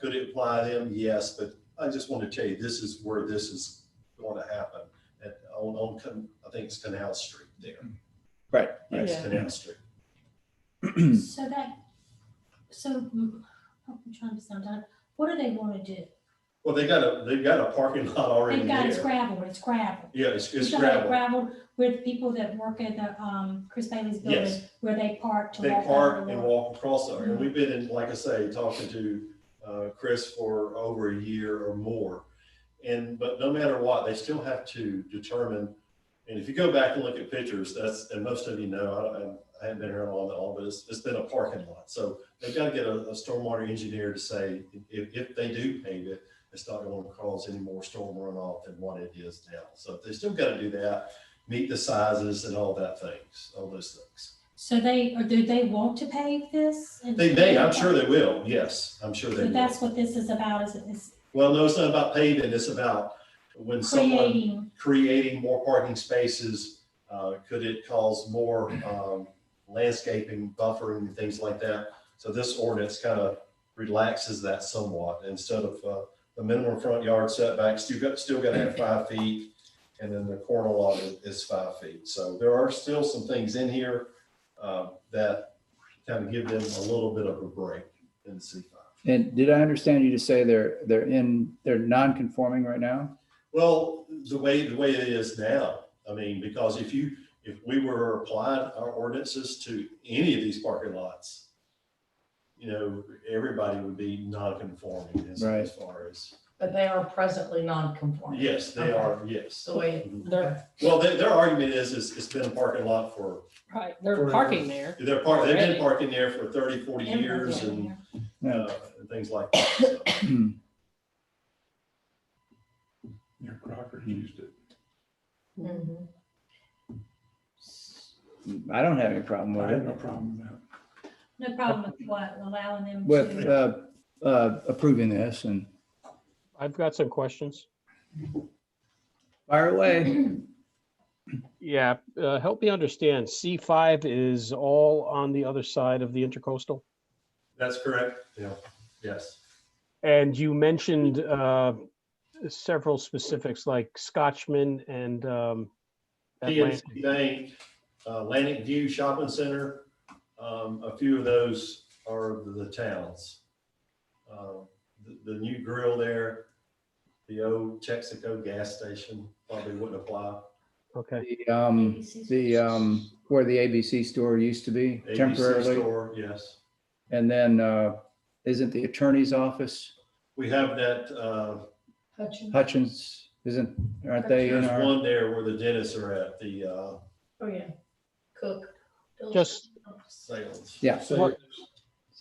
Could it apply to them? Yes, but I just want to tell you, this is where this is going to happen. I think it's Canal Street there. Right. Yes, Yeah. Canal Street. I'm trying to sound out, what do they want to do? Well, they've got a parking lot already They've got, it's there. gravel, it's gravel. Yeah, it's You still have gravel. gravel where people that work at the, Chris Bailey's building, Yes. where they park to They walk park out and the walk across there. And we've been in, like I say, talking to Chris for over a year or more. But no matter what, they still have to determine, and if you go back and look at pictures, and most of you know, I haven't been here long, but it's been a parking lot. So they've got to get a stormwater engineer to say, if they do pave it, it's not going to cause any more storm runoff than what it is now. So they still got to do that, meet the sizes and all those things. So do they want to pave this? I'm sure they will. Yes, I'm sure they So will. that's what this is about, is Well, no, it's not about paving. It's about when someone creating more parking spaces, could it cause more landscaping, buffering, and things like that? So this ordinance kind of relaxes that somewhat. Instead of the minimum front yard setbacks, still got to have 5 feet, and then the corner lot is 5 feet. So there are still some things in here that kind of give them a little bit of a break in the C5. And did I understand you to say they're non-conforming right now? Well, the way it is now, I mean, because if we were applying our ordinances to any of these parking lots, everybody would be non-conforming as far as. But they are presently non-conforming. Yes, they are, yes. The way They're, Well, their argument is it's been a parking lot for. right, they're parking there. They've been parking there for 30, 40 years and things like that. So. Your Crocker used it. Mhm. I don't have any problem I with have no it. problem with that. no problem with what, allowing them With to. approving this, and I've got some questions. fire away. Yeah, help me understand. C5 is all on the other side of the intercoastal? That's correct. Yeah. Yes. And you mentioned several specifics like Scotchman and PNC Atlantic. Bank, Atlantic View Shopping Center, a few of those are the towns. The new grill there, the old Texaco gas station probably wouldn't apply. Okay. Where the ABC store used to be ABC temporarily. store, yes. And then isn't the attorney's office, We have that, Hutchins, aren't they in there's our? one there where the dentists are at, the Oh, yeah. Cook. Just sales. Yeah.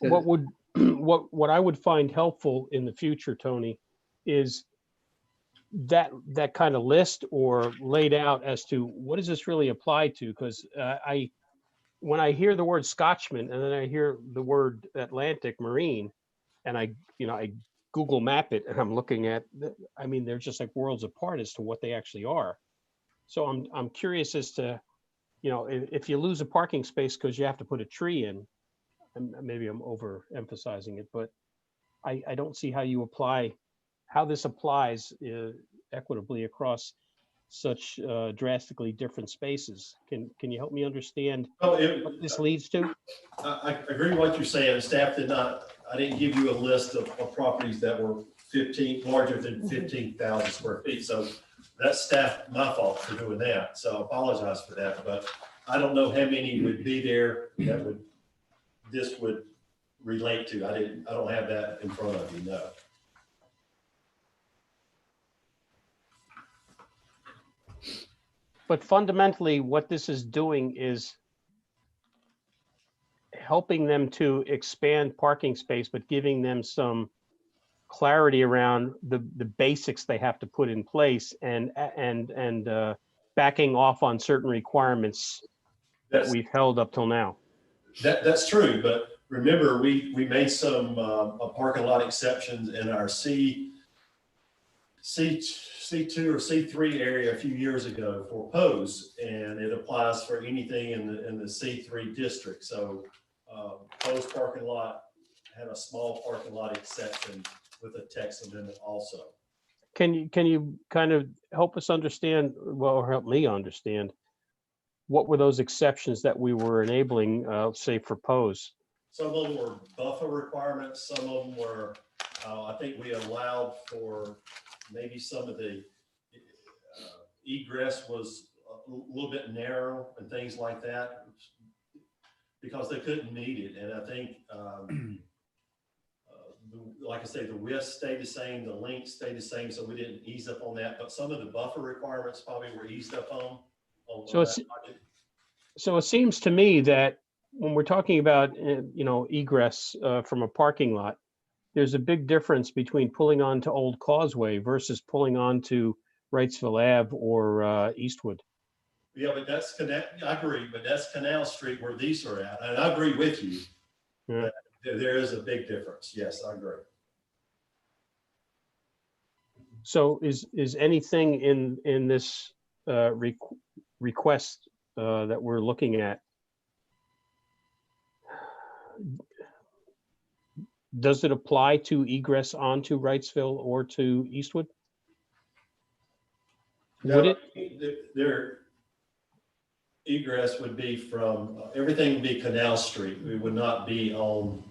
what would what I would find helpful in the future, Tony, is that kind of list or laid out as to what does this really apply to? Because when I hear the word Scotchman and then I hear the word Atlantic Marine, and I Google map it and I'm looking at, I mean, they're just like worlds apart as to what they actually are. So I'm curious as to, you know, if you lose a parking space because you have to put a tree in, and maybe I'm overemphasizing it, but I don't see how this applies equitably across such drastically different spaces. Can you help me understand Well, what this leads to? I agree with what you're saying. Staff did not, I didn't give you a list of properties that were larger than 15,000 square feet. So that's staff, my fault for doing that. So I apologize for that, but I don't know how many would be there that this would relate to. I don't have that in front of you, no. But fundamentally, what this is doing is helping them to expand parking space, but giving them some clarity around the basics they have to put in place and backing off on certain requirements that we've held up till now. That's true, but remember, we made some parking lot exceptions in our C2 or C3 area a few years ago for Pose, and it applies for anything in the C3 district. So Pose parking lot had a small parking lot exception with a text amendment also. Can you kind of help us understand, well, or help me understand, what were those exceptions that we were enabling, say for Pose? Some of them were buffer requirements. Some of them were, I think we allowed for maybe some of the egress was a little bit narrow and things like that because they couldn't meet it. And I think, like I say, the width stayed the same, the length stayed the same, so we didn't ease up on that. But some of the buffer requirements probably were eased up on. So it seems to me that when we're talking about, you know, egress from a parking lot, there's a big difference between pulling onto Old Causeway versus pulling onto Wrightsville Ave or Eastwood. Yeah, but that's I agree, but that's Canal Street where these are at. And I agree with you. Yeah. There is a big difference. Yes, I agree. So is anything in this request that we're looking at, does it apply to egress onto Wrightsville or to Eastwood? Would it? Their egress would be from, everything would be Canal Street. We would not be on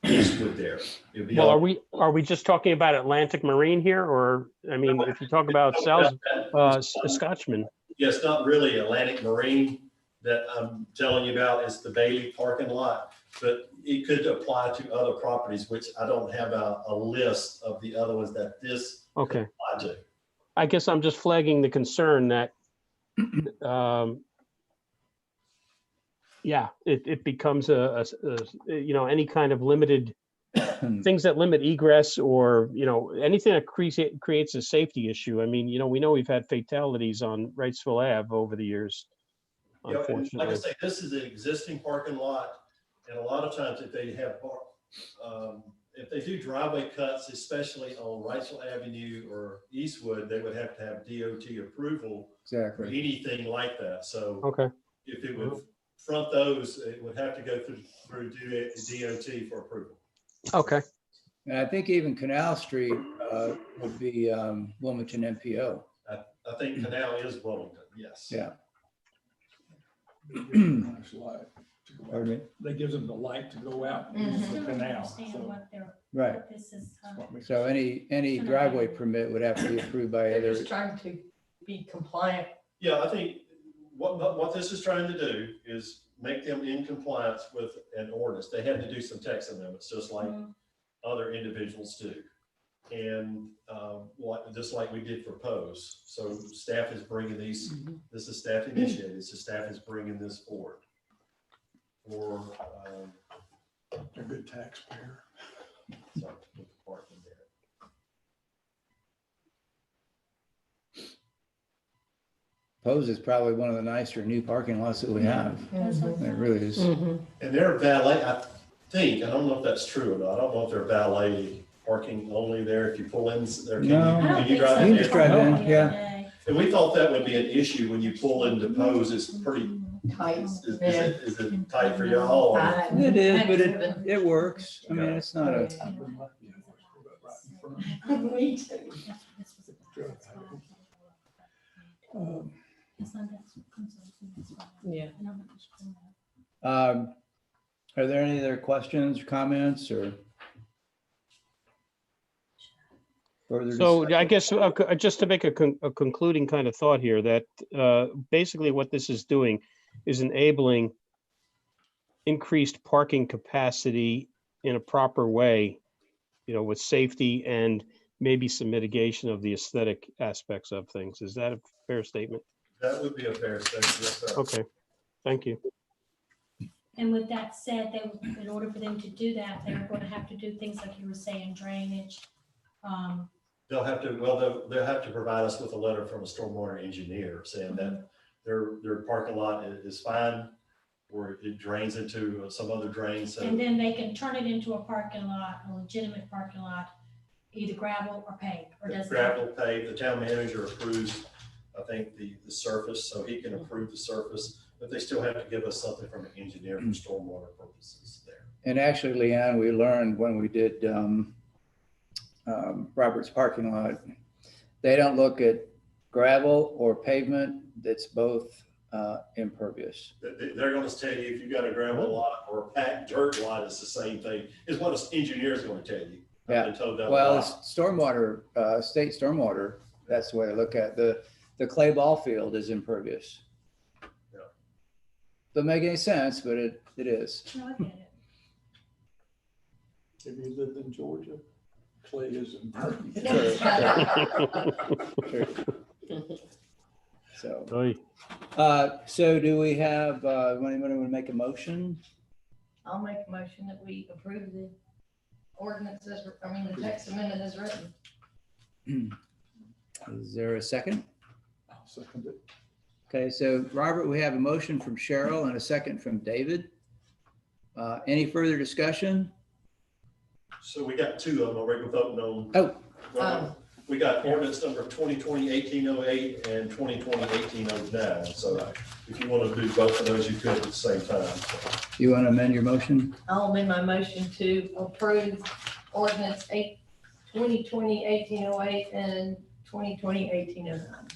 Eastwood there. It'd be Well, on, are we just talking about Atlantic Marine here, or I mean, if you talk about South Scotchman? yeah, it's not really Atlantic Marine that I'm telling you about. It's the Bailey parking lot, but it could apply to other properties, which I don't have a list of the other ones that this Okay. could apply to. I guess I'm just flagging the concern that, yeah, it becomes you know, any kind of limited things that limit egress, or, you know, anything that creates a safety issue. I mean, you know, we know we've had fatalities on Wrightsville Ave over the years, Yeah, and unfortunately. like I say, this is an existing parking lot, and a lot of times if they have, if they do driveway cuts, especially on Wrightsville Avenue or Eastwood, they would have to have DOT approval for Exactly. anything like that. So Okay. if it would front those, it would have to go through DOT for approval. Okay. And I think even Canal Street would be Wilmington MPO. I think Canal is Wilmington, yes. Yeah. Nice light to go out. Pardon me? That gives them the light to go out I into still the don't canal. understand So what Right. this is. So any driveway permit would have to be approved by They're either. just trying to be compliant. Yeah, I think what this is trying to do is make them in compliance with an ordinance. They had to do some text amendments, just like other individuals do. And just like we did for Pose. So staff is bringing these, this is staff initiated, so staff is bringing this forward. For, a good taxpayer. sorry, the department there. Pose is probably one of the nicer new parking lots that we have. It really is. And their valet, think, I don't know if that's true or not. I don't know if they're valet parking only there. If you pull in there, No. I don't can you think drive so. in? You just drive in, The other yeah. day. And we thought that would be an issue when you pull into Pose. It's pretty, Tight. is it tight for y'all? or- Fine. It is, but it works. I mean, it's not a, Me too. Yeah. are there any other questions, or comments, or? further So I discussion? guess just to make a concluding kind of thought here, that basically what this is doing is enabling increased parking capacity in a proper way, with safety and maybe some mitigation of the aesthetic aspects of things. Is that a fair statement? That would be a fair statement, yes, sir. Okay, thank you. And with that said, in order for them to do that, they're going to have to do things like you were saying, drainage. They'll have to provide us with a letter from a stormwater engineer saying that their parking lot is fine, or it drains into some other drain, so. And then they can turn it into a parking lot, a legitimate parking lot, either gravel or paved, or does it? Gravel paved, the town manager approves, I think, the surface, so he can approve the surface, but they still have to give us something from an engineer for stormwater purposes there. And actually, Leanne, we learned when we did Robert's parking lot, they don't look at gravel or pavement that's both impervious. They're gonna tell you if you got a gravel lot or a packed dirt lot, it's the same thing, is what an engineer's gonna tell you. I've Yeah. been told that a Well, lot. it's stormwater, state stormwater, that's the way to look at it. The clay ball field is impervious. Yeah. Doesn't make any sense, but it is. No, I get it. If you lived in Georgia, clay is impervious. So, Oy. so do we have, anybody want to make a motion? I'll make a motion that we approve the ordinances, the text amendment is written. Is there a second? I'll second it. Okay, so Robert, we have a motion from Cheryl and a second from David. Any further discussion? So we got two of them already voting on. Oh. We got ordinance number 2020-1808 and 2020-1809. So if you want to do both of those, you could at the same time. You want to amend your motion? I'll amend my motion to approve ordinance 2020-1808 and 2020-1809.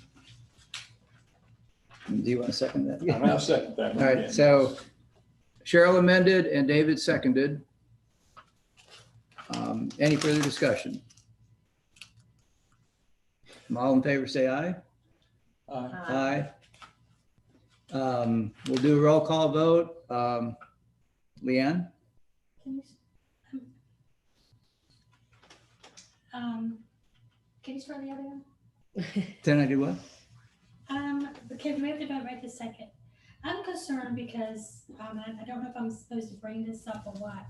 Do you want to second that? I'll second that. All right, so Cheryl amended and David seconded. Any further discussion? All in favor, say aye. Aye. We'll do a roll call vote. Leanne? Can you start the other one? Then I do what? Okay, we have to vote right this second. I'm concerned because, I don't know if I'm supposed to bring this up or what.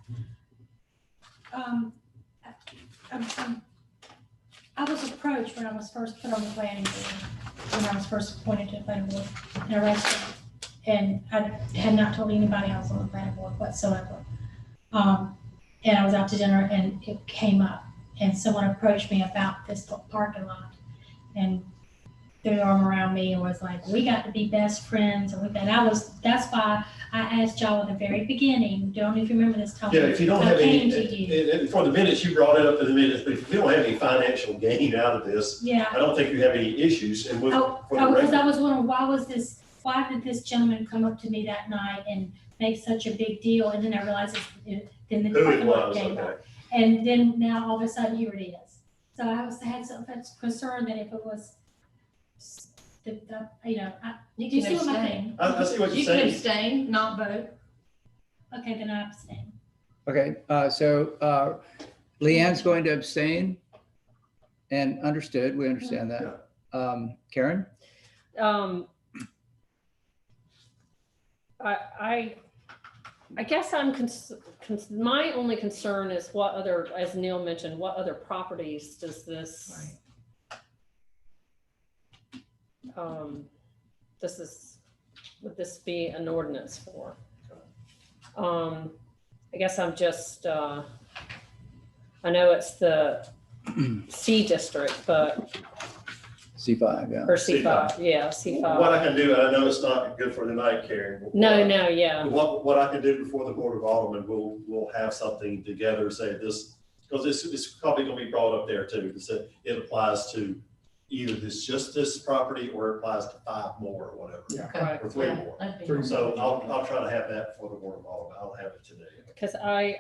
I was approached when I was first put on the planning board, when I was first appointed to the planning board in a restaurant. And I had not told anybody I was on the planning board whatsoever. And I was out to dinner and it came up and someone approached me about this parking lot and threw their arm around me and was like, we got to be best friends. And that's why I asked y'all at the very beginning, don't if you remember this, Tony. Yeah, if you don't I have came any, to you. and for the minutes, you brought it up in the minutes, but if you don't have any financial gain out of this, Yeah. I don't think you have any issues. And with, for the Because record, I was wondering, why did this gentleman come up to me that night and make such a big deal? And then I realized then the who it parking lot was, came okay. up. And then now all of a sudden, here it is. So I had some concern that if it was, do you see what I'm saying? I see what you're You can saying. abstain, not vote. Okay, then I abstain. Okay, so Leanne's going to abstain and understood, we understand that. Karen? I guess my only concern is what other, as Neil mentioned, what other properties does this, would this be an ordinance for? I guess I'm just, I know it's the C district, but, C5, yeah. or C5, yeah, C5. What I can do, and I know it's not good for tonight, Karen. No, yeah, What I can do before the Board of Aldermen, we'll have something together, say this, because it's probably gonna be brought up there too. It applies to either just this property or it applies to 5 more or whatever. Yeah. right. Or 3 Yeah, more. that'd be Three. nice. So I'll try to have that for the Board of Aldermen. I'll have it today. Because I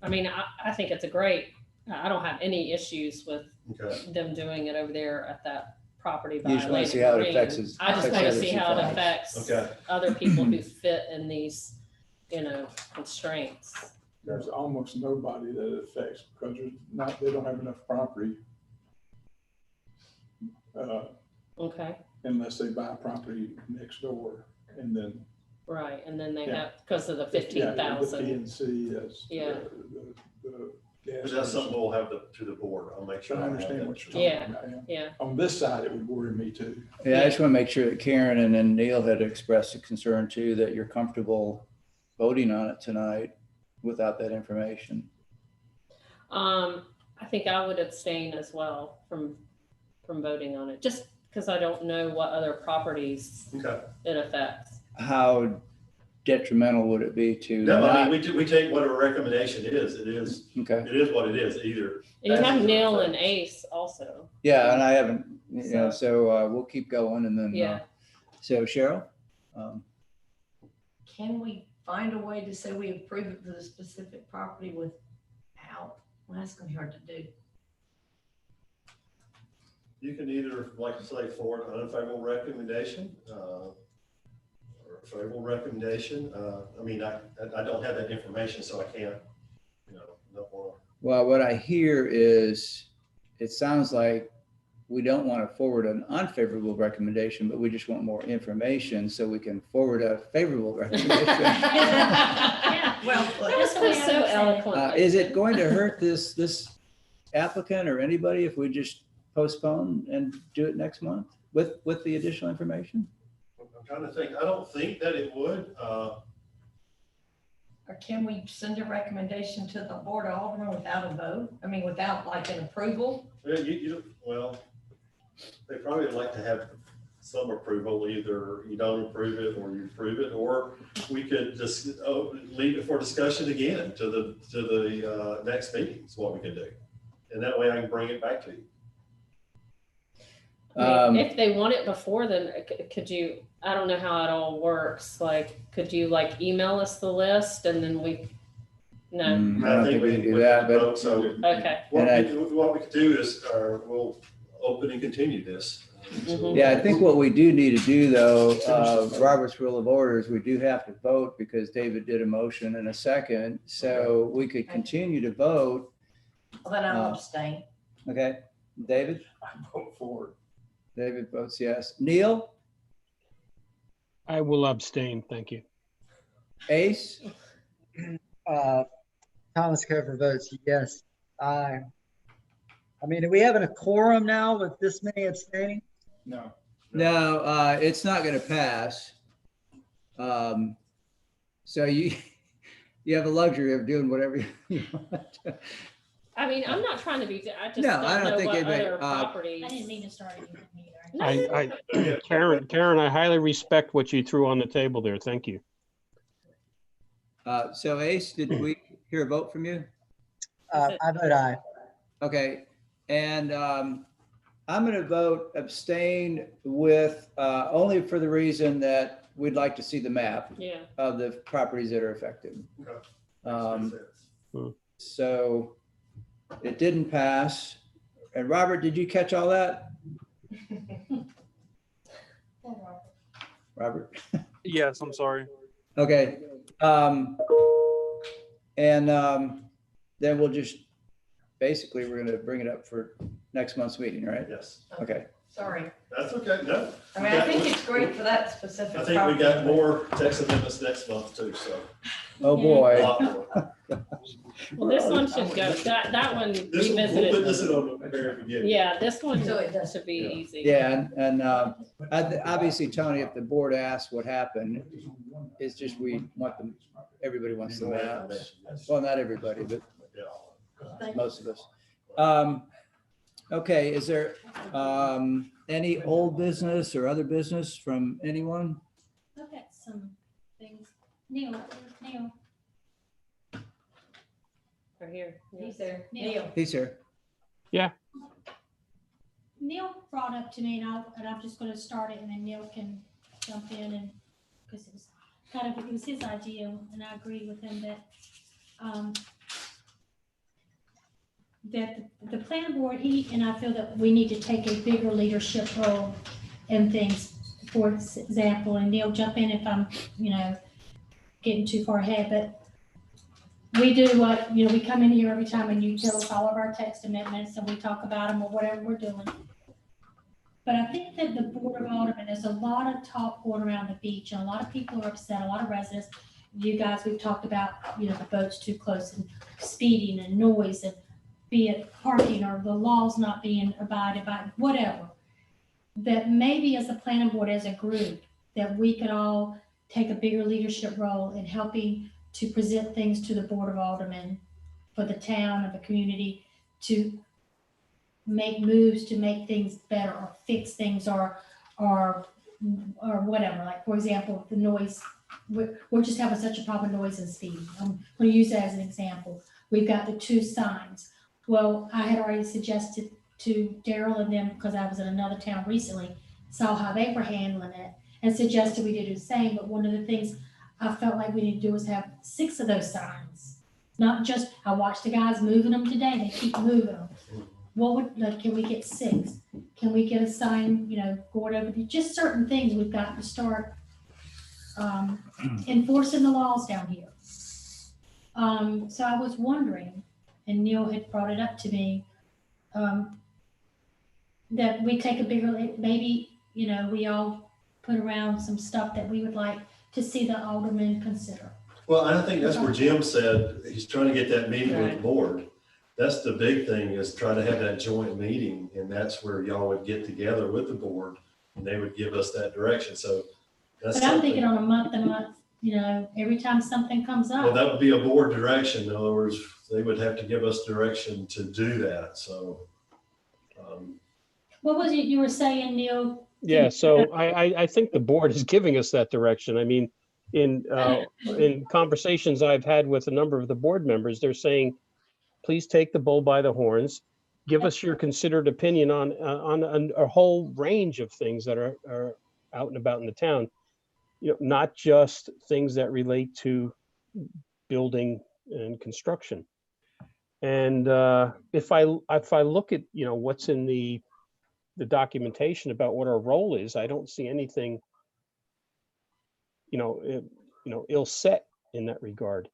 mean, I think it's I don't have any issues with Okay. them doing it over there at that property by You just want to Atlantic see how it Marine. affects us. I just want to see how it affects Okay. other people who fit in these, constraints. There's almost nobody that it affects because they don't have enough property. Okay, Unless they buy property next door and then. right, and then they Yeah. have, because of the Yeah, The 15,000. PNC, that's. Yeah. The gas But that's something station. we'll have to the board. I'll make sure. But I have understand that. what you're Yeah. talking about. Yeah, On this side, it would worry me too. Yeah, I just want to make sure that Karen and then Neil had expressed a concern too, that you're comfortable voting on it tonight without that information. I think I would abstain as well from voting on it, just because I don't know what other properties Okay. it affects. How detrimental would it be to No, I not? mean, we take whatever recommendation it is. It is Okay, what it is, either. And you have passes or Neil and fails. Ace also. yeah, and I haven't, So- so we'll keep going and then, Yeah. so Cheryl? Can we find a way to say we approve it for the specific property without, well, that's gonna be hard to do. You can either, like I say, forward an unfavorable recommendation, or a favorable recommendation. I mean, I don't have that information, so I can't, no more. Well, what I hear is, it sounds like we don't want to forward an unfavorable recommendation, but we just want more information so we can forward a favorable recommendation. Yeah, well, This was so eloquent. Is it going to hurt this applicant or anybody if we just postpone and do it next month with the additional information? I'm trying to think. I don't think that it would. or can we send a recommendation to the Board of Aldermen without a vote? I mean, without like an approval? Well, they probably would like to have some approval. Either you don't approve it or you approve it, or we could just leave it for discussion again to the next meeting is what we can do. And that way I can bring it back to you. I mean, if they want it before, then could you, I don't know how it all works. Like, could you like email us the list and then no? I don't think we can do that, but. So Okay. what we could do is, we'll open and continue this. Mhm. Yeah, I think what we do need to do though, Robert's Rule of Orders, we do have to vote because David did a motion and a second. So we could continue to vote. Well, then I'll abstain. Okay, David? I vote for it. David votes yes. Neil? I will abstain. Thank you. Ace? Thomas Cofer votes yes. I mean, are we having a quorum now with this many abstaining? No. No, it's not gonna pass. So you have a luxury of doing whatever you want. I mean, I'm not trying to be, I just No, I don't don't know think what anybody- other properties. I didn't mean to start anything either. Karen, I highly respect what you threw on the table there. Thank you. So Ace, did we hear a vote from you? I vote aye. Okay, and I'm gonna vote abstain with, only for the reason that we'd like to see the map Yeah. of the properties that are affected. Okay. So it didn't pass. And Robert, did you catch all that? Robert? Yes, I'm sorry. Okay. Then we'll just, basically, we're gonna bring it up for next month's meeting, right? Yes. Okay. Sorry. That's okay. No. I mean, I think it's great for that specific I property. think we got more text amendments next month too, so. Oh, boy. Well, this one should go, that one This one, we'll put this revisited. in on the very beginning. Yeah, this one So it does. should be easy. Yeah, and obviously, Tony, if the board asks what happened, it's just we want them, everybody wants the maps. Well, not everybody, but most of us. Okay, is there any old business or other business from anyone? I've got some things. Neil. Right here. He's there. Neil. He's here. Neil brought up to me, and I'm just gonna start it, and then Neil can jump in, and, because it was his idea, and I agree with him that, that the plan board, and I feel that we need to take a bigger leadership role in things. For example, and Neil, jump in if I'm, getting too far ahead, but we do what, we come in here every time and you tell us all of our text amendments and we talk about them or whatever we're doing. But I think that the Board of Aldermen, there's a lot of talk going around the beach, and a lot of people are upset, a lot of residents. You guys, we've talked about, the boats too close and speeding and noise, and be it parking or the laws not being abided by, whatever. That maybe as a planning board, as a group, that we could all take a bigger leadership role in helping to present things to the Board of Aldermen for the town and the community, to make moves to make things better or fix things or whatever. Like, for example, the noise, we're just having such a problem with noise and speed. I'm going to use that as an example. We've got the 2 signs. Well, I had already suggested to Daryl and them, because I was in another town recently, saw how they were handling it, and suggested we do the same. But one of the things I felt like we need to do is have 6 of those signs. Not just, I watched the guys moving them today, they keep moving them. Can we get 6? Can we get a sign, going over, just certain things we've got to start enforcing the laws down here. So I was wondering, and Neil had brought it up to me, that we take a bigger, maybe, we all put around some stuff that we would like to see the aldermen consider. Well, I think that's where Jim said he's trying to get that meeting with the board. That's the big thing, is try to have that joint meeting, and that's where y'all would get together with the board and they would give us that direction. So that's But I'm something. thinking on a month, every time something comes Well, up. that would be a board direction. In other words, they would have to give us direction to do that. So, What was it you were saying, Neil? Yeah, so I think the board is giving us that direction. I mean, in conversations I've had with a number of the board members, they're saying, please take the bull by the horns. Give us your considered opinion on a whole range of things that are out and about in the town. Not just things that relate to building and construction. And if I look at what's in the documentation about what our role is, I don't see anything ill set in that regard.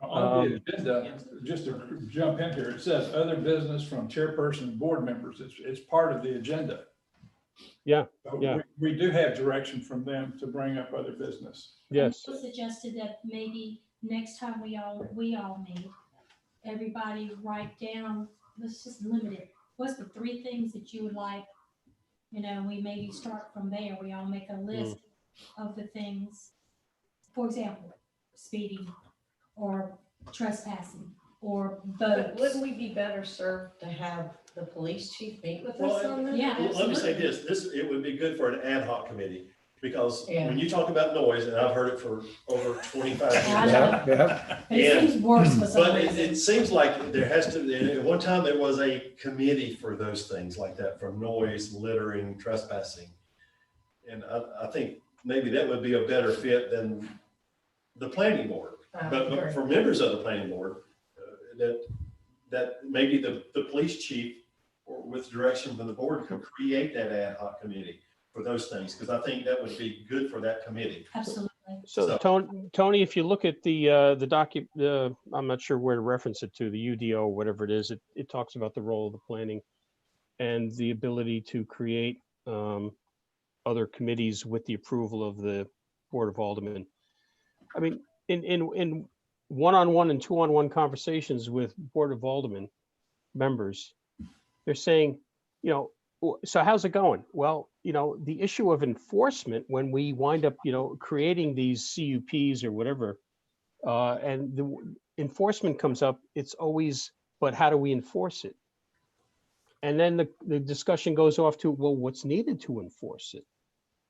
On the agenda, just to jump in here, it says other business from chairperson and board members. It's part of the agenda. Yeah, So yeah. We do have direction from them to bring up other business. Yes. Neil suggested that maybe next time we all meet, everybody write down, let's just limit it. What's the 3 things that you would like? We maybe start from there. We all make a list of the things. For example, speeding or trespassing or But boats. wouldn't we be better served to have the police chief meet with us on that? Yeah, well, let me say absolutely. it would be good for an ad hoc committee, because Yeah. when you talk about noise, and I've heard it for over 25 years. I know. Yeah. But it seems worse for some But reason. it seems like there has to, and at one time there was a committee for those things like that, from noise, littering, trespassing. And I think maybe that would be a better fit than the planning board. But for members of the planning board, that maybe the police chief, or with direction from the board, could create that ad hoc committee for those things, because I think that would be good for that committee. Absolutely. So Tony, if you look at the I'm not sure where to reference it to, the UDO, whatever it is, it talks about the role of the planning and the ability to create other committees with the approval of the Board of Aldermen. I mean, in one-on-one and two-on-one conversations with Board of Aldermen members, they're saying, you know, so how's it going? Well, you know, the issue of enforcement, when we wind up, you know, creating these CUPs or whatever, and the enforcement comes up, it's always, but how do we enforce it? And then the discussion goes off to, well, what's needed to enforce it?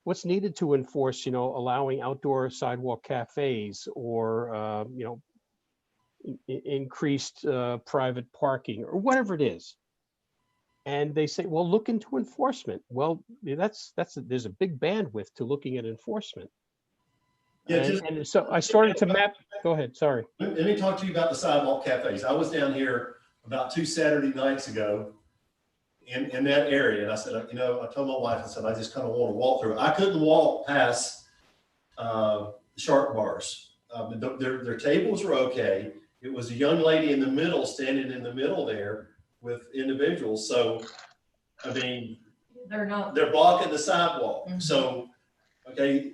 What's needed to enforce, you know, allowing outdoor sidewalk cafes or, you know, increased private parking or whatever it is. And they say, well, look into enforcement. Well, there's a big bandwidth to looking at enforcement. Yeah, and so I started to map. Go ahead. Sorry. Let me talk to you about the sidewalk cafes. I was down here about 2 Saturday nights ago in that area. And I said, you know, I told my wife, I said, I just kind of want to walk through. I couldn't walk past Shark Bars. Their tables were okay. It was a young lady in the middle, standing in the middle there with individuals. So, I mean, they're blocking the sidewalk. Mm-hmm. So, okay.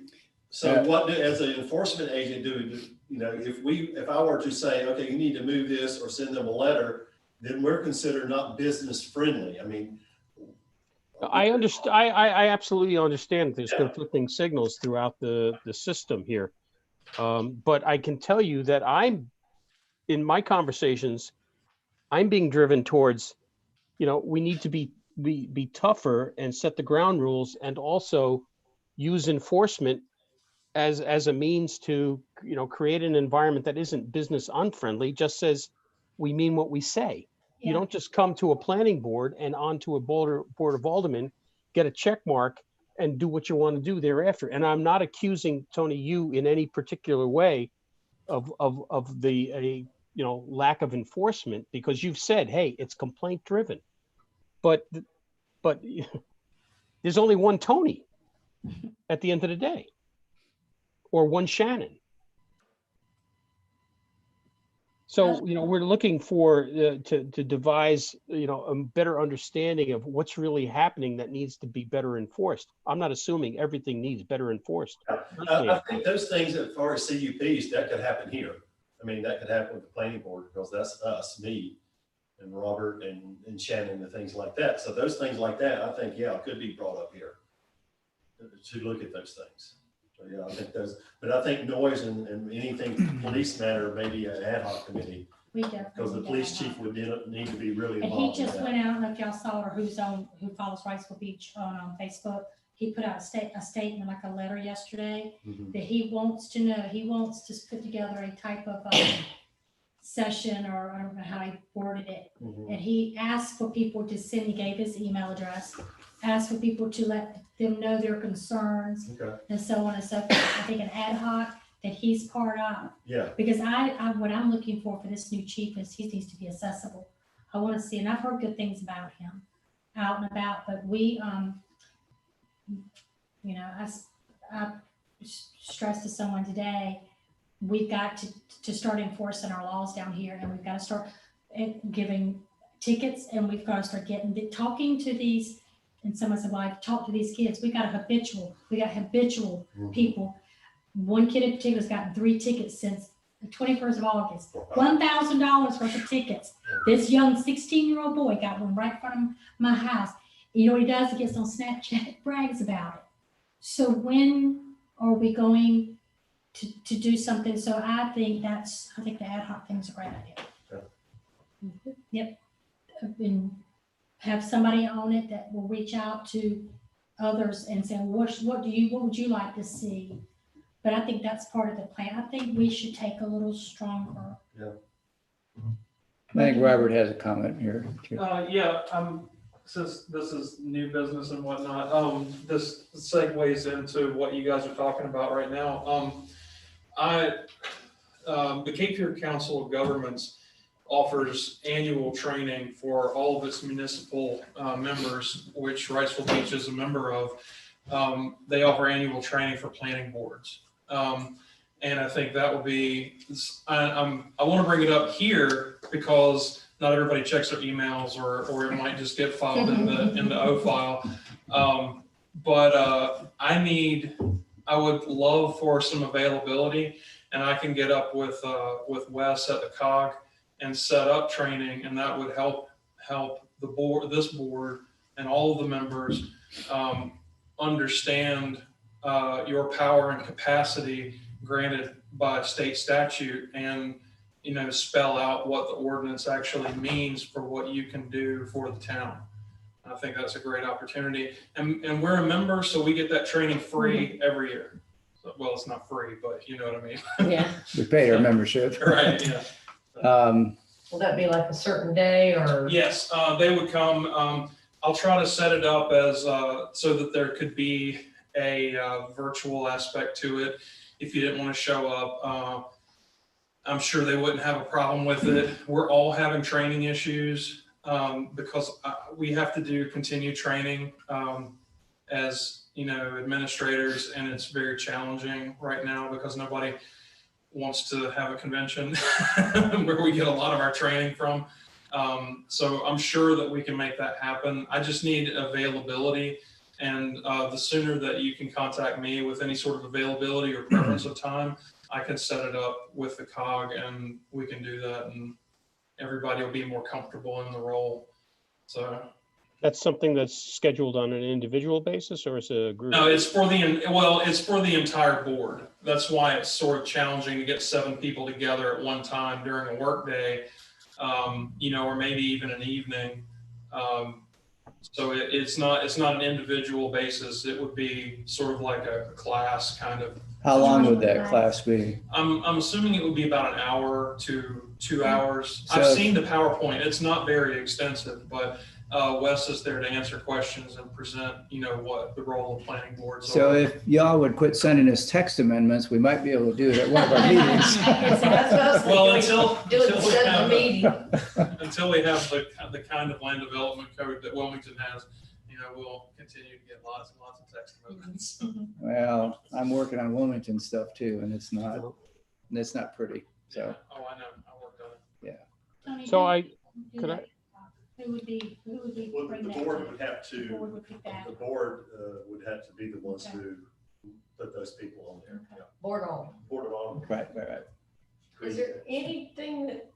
So what as an enforcement agent do, you know, if I were to say, okay, you need to move this or send them a letter, then we're considered not business friendly. I mean, I understand. I absolutely understand there's conflicting signals throughout the system here. But I can tell you that in my conversations, I'm being driven towards, you know, we need to be tougher and set the ground rules and also use enforcement as a means to, you know, create an environment that isn't business unfriendly, just says we mean what we say. Yeah. You don't just come to a planning board and onto a board of aldermen, get a check mark and do what you want to do thereafter. And I'm not accusing, Tony, you in any particular way of the you know, lack of enforcement, because you've said, hey, it's complaint driven, but there's only one Tony at the end of the day, or one Shannon. So, you know, we're looking for to devise, you know, a better understanding of what's really happening that needs to be better enforced. I'm not assuming everything needs better enforced. I think those things, as far as CUPs, that could happen here. I mean, that could happen with the planning board, because that's us, me, and Robert, and Shannon, and things like that. So those things like that, I think, yeah, could be brought up here to look at those things. So, yeah, I think those, but I think noise and anything police matter, maybe an ad hoc committee. Because the police chief would need to be really involved. And he just went out, I don't know if y'all saw it or who follows Wrightsville Beach on Facebook. He put out a statement, like a letter yesterday, that he wants to know, he wants to put together a type of session, or I don't know how he worded it. And he asked for people to send, he gave his email address, asked for people to let them know their concerns, and so on and so forth. I think an ad hoc that he's part of. Yeah. Because what I'm looking for this new chief is he needs to be accessible. I want to see, and I've heard good things about him out and about, but we, you know, I stressed to someone today, we've got to start enforcing our laws down here, and we've got to start giving tickets, and we've got to start talking to these, and someone said, well, I've talked to these kids. We got habitual people. One kid in particular has gotten 3 tickets since the 21st of August, $1,000 worth of tickets. This young 16-year-old boy got one right in front of my house. You know what he does? He gets on Snapchat, brags about it. So when are we going to do something? So I think the ad hoc thing is a great idea. Yep. And have somebody on it that will reach out to others and say, what would you like to see? But I think that's part of the plan. I think we should take a little stronger. Yeah. I think Robert has a comment here. Yeah, since this is new business and whatnot, this segues into what you guys are talking about right now. The Cape Fear Council of Governments offers annual training for all of its municipal members, which Wrightsville Beach is a member of. They offer annual training for planning boards. And I think that would be, I want to bring it up here because not everybody checks their emails, or it might just get filed in the O file. But I would love for some availability. and I can get up with Wes at the COG and set up training, and that would help the board, this board, and all of the members understand your power and capacity granted by state statute, and spell out what the ordinance actually means for what you can do for the town. I think that's a great opportunity, and we're a member, so we get that training free every year. So, well, it's not free, but you know what I mean. Yeah. We pay our membership. Right. Yeah. Will that be like a certain day or? Yes, they would come. I'll try to set it up as so that there could be a virtual aspect to it. If you didn't want to show up, I'm sure they wouldn't have a problem with it. We're all having training issues because we have to do continued training as administrators, and it's very challenging right now because nobody wants to have a convention where we get a lot of our training from. So I'm sure that we can make that happen. I just need availability, and the sooner that you can contact me with any sort of availability or preference of time, I can set it up with the COG, and we can do that, and everybody will be more comfortable in the role. So That's something that's scheduled on an individual basis, or is it a group? no, it's for the entire board. That's why it's sort of challenging to get 7 people together at one time during a work day, or maybe even an evening. So it's not an individual basis. It would be sort of like a class kind of. How long would that class be? I'm assuming it would be about an hour to 2 hours. So- I've seen the PowerPoint. It's not very extensive, but Wes is there to answer questions and present, what the role of planning boards are. So if y'all would quit sending us text amendments, we might be able to do it at one of our meetings. Well, until we have the kind of land development code that Wilmington has, we'll continue to get lots and lots of text amendments. Well, I'm working on Wilmington stuff too, and it's not pretty, so. Oh, I know. I worked on it. Tony, So Who would be Well, bring the that board to? would have The board to, would pick that. the board would have to be the ones Okay. who put those people on there. Yeah. Board on. Board of Aldermen. Right. Is there anything that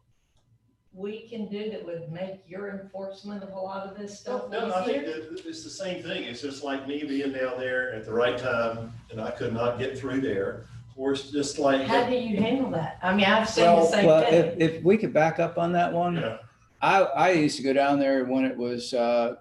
we can do that would make your enforcement of a lot of this stuff No, I think easier? that it's the same thing. It's just like me being down there at the right time and I could not get through there. Or it's just like. How do you handle that? I mean, I've seen the same Well, thing. if we could back up on that one. Yeah. I used to go down there when it was, what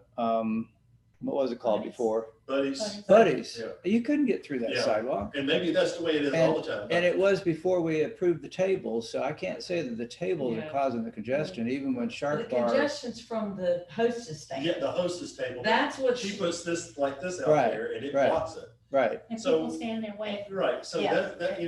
was it called before? Buddies. Yeah. You couldn't get through that Yeah. sidewalk. And maybe that's the way it is all the time. And it was before we approved the tables, so I can't say that the tables are Yeah. causing the congestion, even when The Shark Bar. congestion's from the hostess stand. Yeah, the hostess table. That's what She puts this like this out Right, there and it right. blocks it. Right. And So- people stand there waiting. Right, so Yeah. that's That's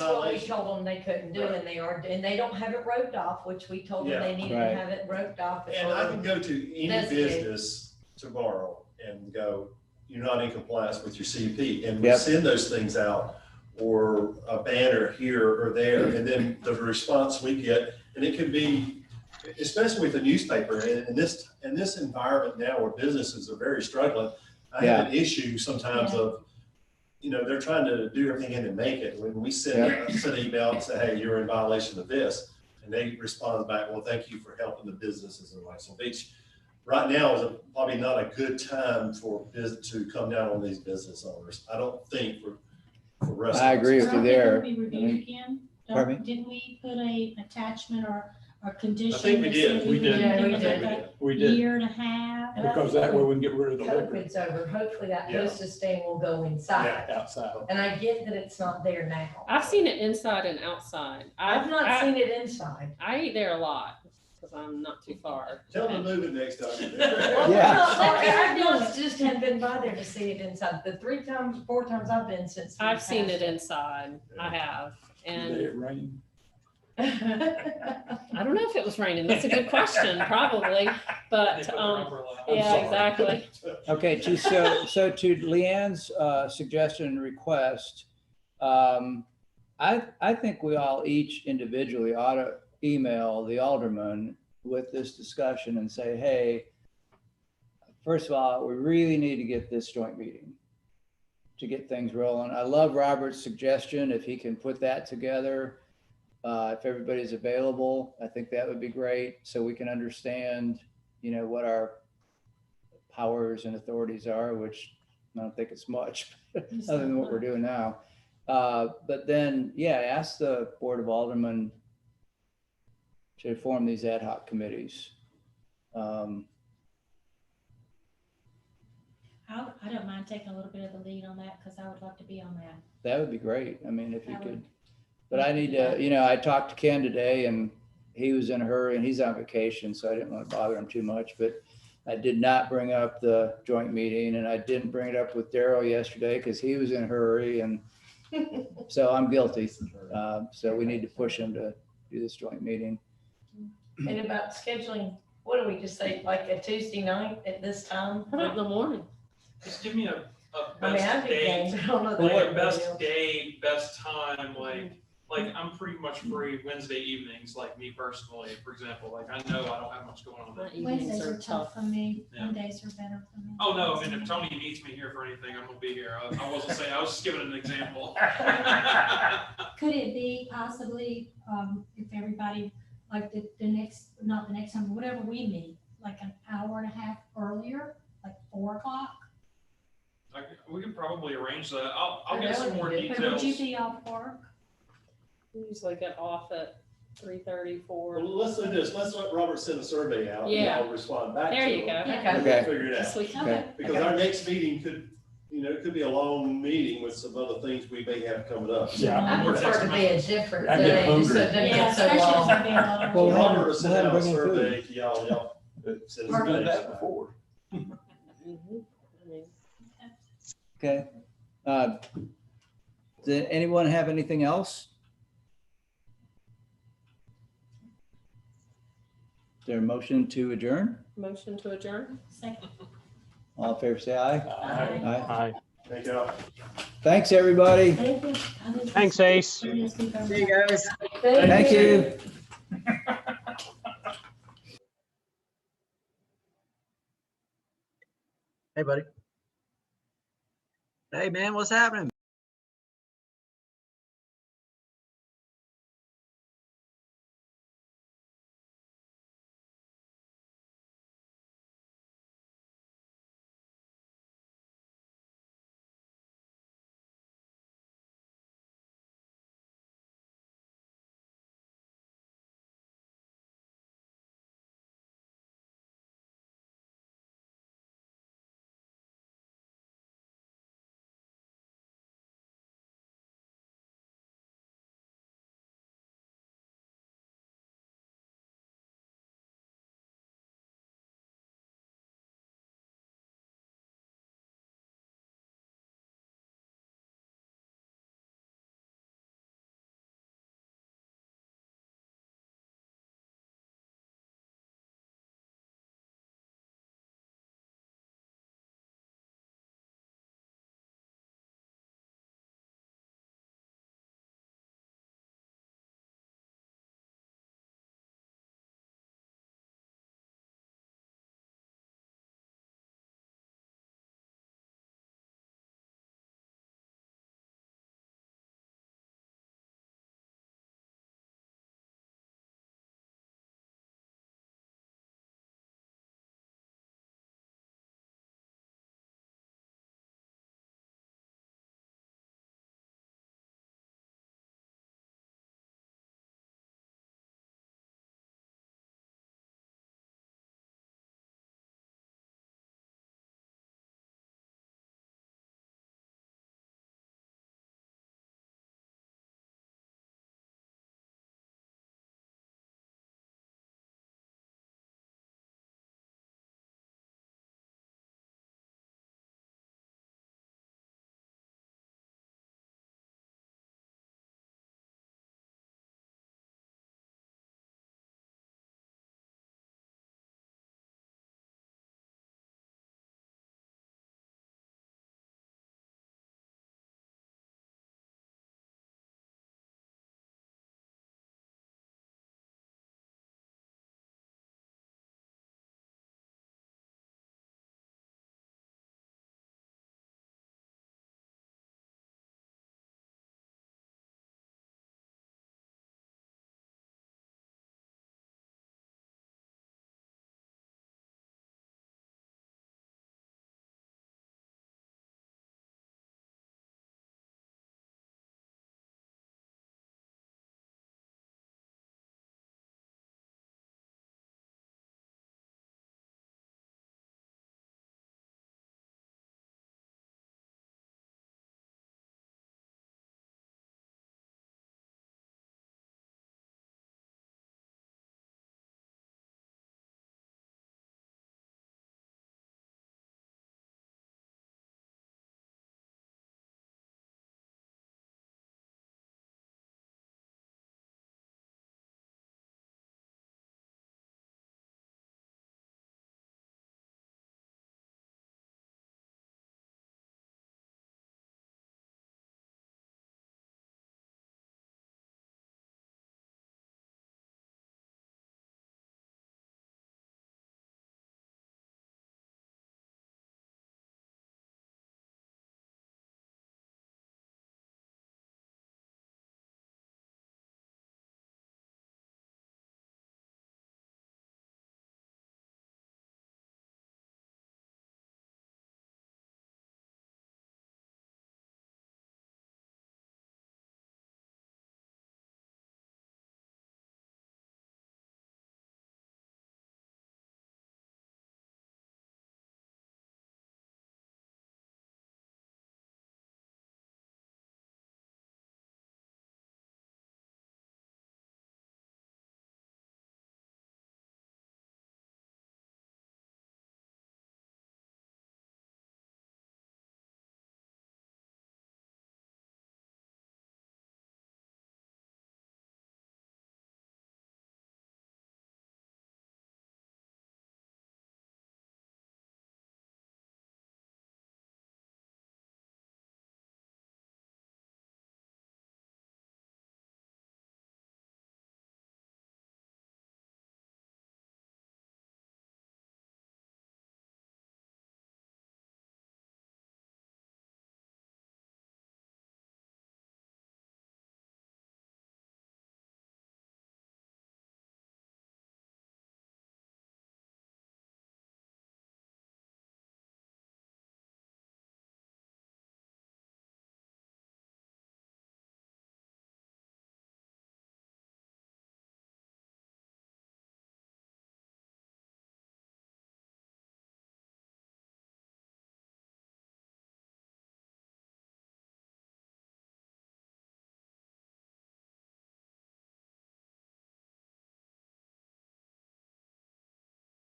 a what we violation. told them they couldn't do, Right. and they don't have it roped off, which we told them Yeah. they needed to Right. have it roped off. And I can go to any Investigate. business tomorrow and go, you're not in compliance with your CUP. And we Yep. send those things out or a banner here or there. And then the response we get, and it could be, especially with the newspaper in this environment now where businesses are very struggling. I have an issue sometimes of, they're trying to do everything in and make it. When we send an email and say, hey, you're in violation of this, and they respond back, well, thank you for helping the businesses in Whitesville Beach. Right now is probably not a good time for business to come down on these business owners. I don't think for restaurants. I agree with you there. Didn't we review again? Pardon me? Didn't we put a attachment or condition? I think we that did. said We did. Yeah, we would did. give it We a did, year and a half? because that way we can get rid of the liquor. COVID's over, hopefully that Yeah. hostess stand will go inside. Yeah. Outside. And I get that it's not there now. I've seen it inside and outside. I've not seen it inside. I eat there a lot because I'm not too far. Tell them to move it next time. Well, Yeah. I've not just hadn't been by there to see it inside. The 4 times I've been since. I've seen it inside. I have. Did And it rain? I don't know if it was raining. That's a good question, probably. They But, put the umbrella out. yeah, sorry. exactly. Okay, so to Leanne's suggestion and request, I think we all each individually ought to email the alderman with this discussion and say, hey, first of all, we really need to get this joint meeting. to get things rolling. I love Robert's suggestion. If he can put that together, if everybody's available, I think that would be great. So we can understand, you know, what our powers and authorities are, which I don't think it's much other than what we're doing now. But then, yeah, ask the Board of Aldermen to form these ad hoc committees. I don't mind taking a little bit of the lead on that because I would love to be on that. That would be great. I mean, if you I could, would. but I need to, you know, I talked to Ken today and he was in a hurry and he's on vacation, so I didn't want to bother him too much, but I did not bring up the joint meeting and I didn't bring it up with Daryl yesterday because he was in a hurry and so I'm guilty. So we need to push him to do this joint meeting. And about scheduling, what do we just say, like a Tuesday night at this time? In the morning. Just give me a I mean, I'd best be game, date, but I don't know. like a what best it is. day, best time, like I'm pretty much free Wednesday evenings, like me personally, for example, like I know I don't have much going on. My then. evenings Wednesdays are are tough for me. Yeah. Mondays are better for me. Oh, no, I mean, if Tony needs me here for anything, I'm gonna be here. I wasn't saying, I was just giving an example. Could it be possibly, if everybody, like the next, not the next time, whatever we meet, like an hour and a half earlier, like 4 o'clock? We can probably arrange that. I'll That get some would be more good. But would you details. be off work? We usually get off at 3:30, 4. Well, let's do this. Let's let Robert send a survey out. Yeah. And I'll respond back to There you him. go. Yeah. And Okay. we'll figure it This out. week. Okay. Because our next meeting could, you know, it could be a long meeting with some other things we may have coming up. I prefer to be a different I get day, just so it hungry. doesn't Yeah, get so especially if long. they're being a little. Well, So Robert will we'll send have out a bringing food. survey to y'all. Send us We've done dates. that before. Mhm. I mean, Okay. Did anyone have anything else? Is there a motion to adjourn? Motion to adjourn? Second. All in favor, say aye. Aye. Aye. Hi. Thank you. Thanks, everybody. Thanks, Ace. See you guys. Thank you. Hey, buddy. Hey, man, what's happening?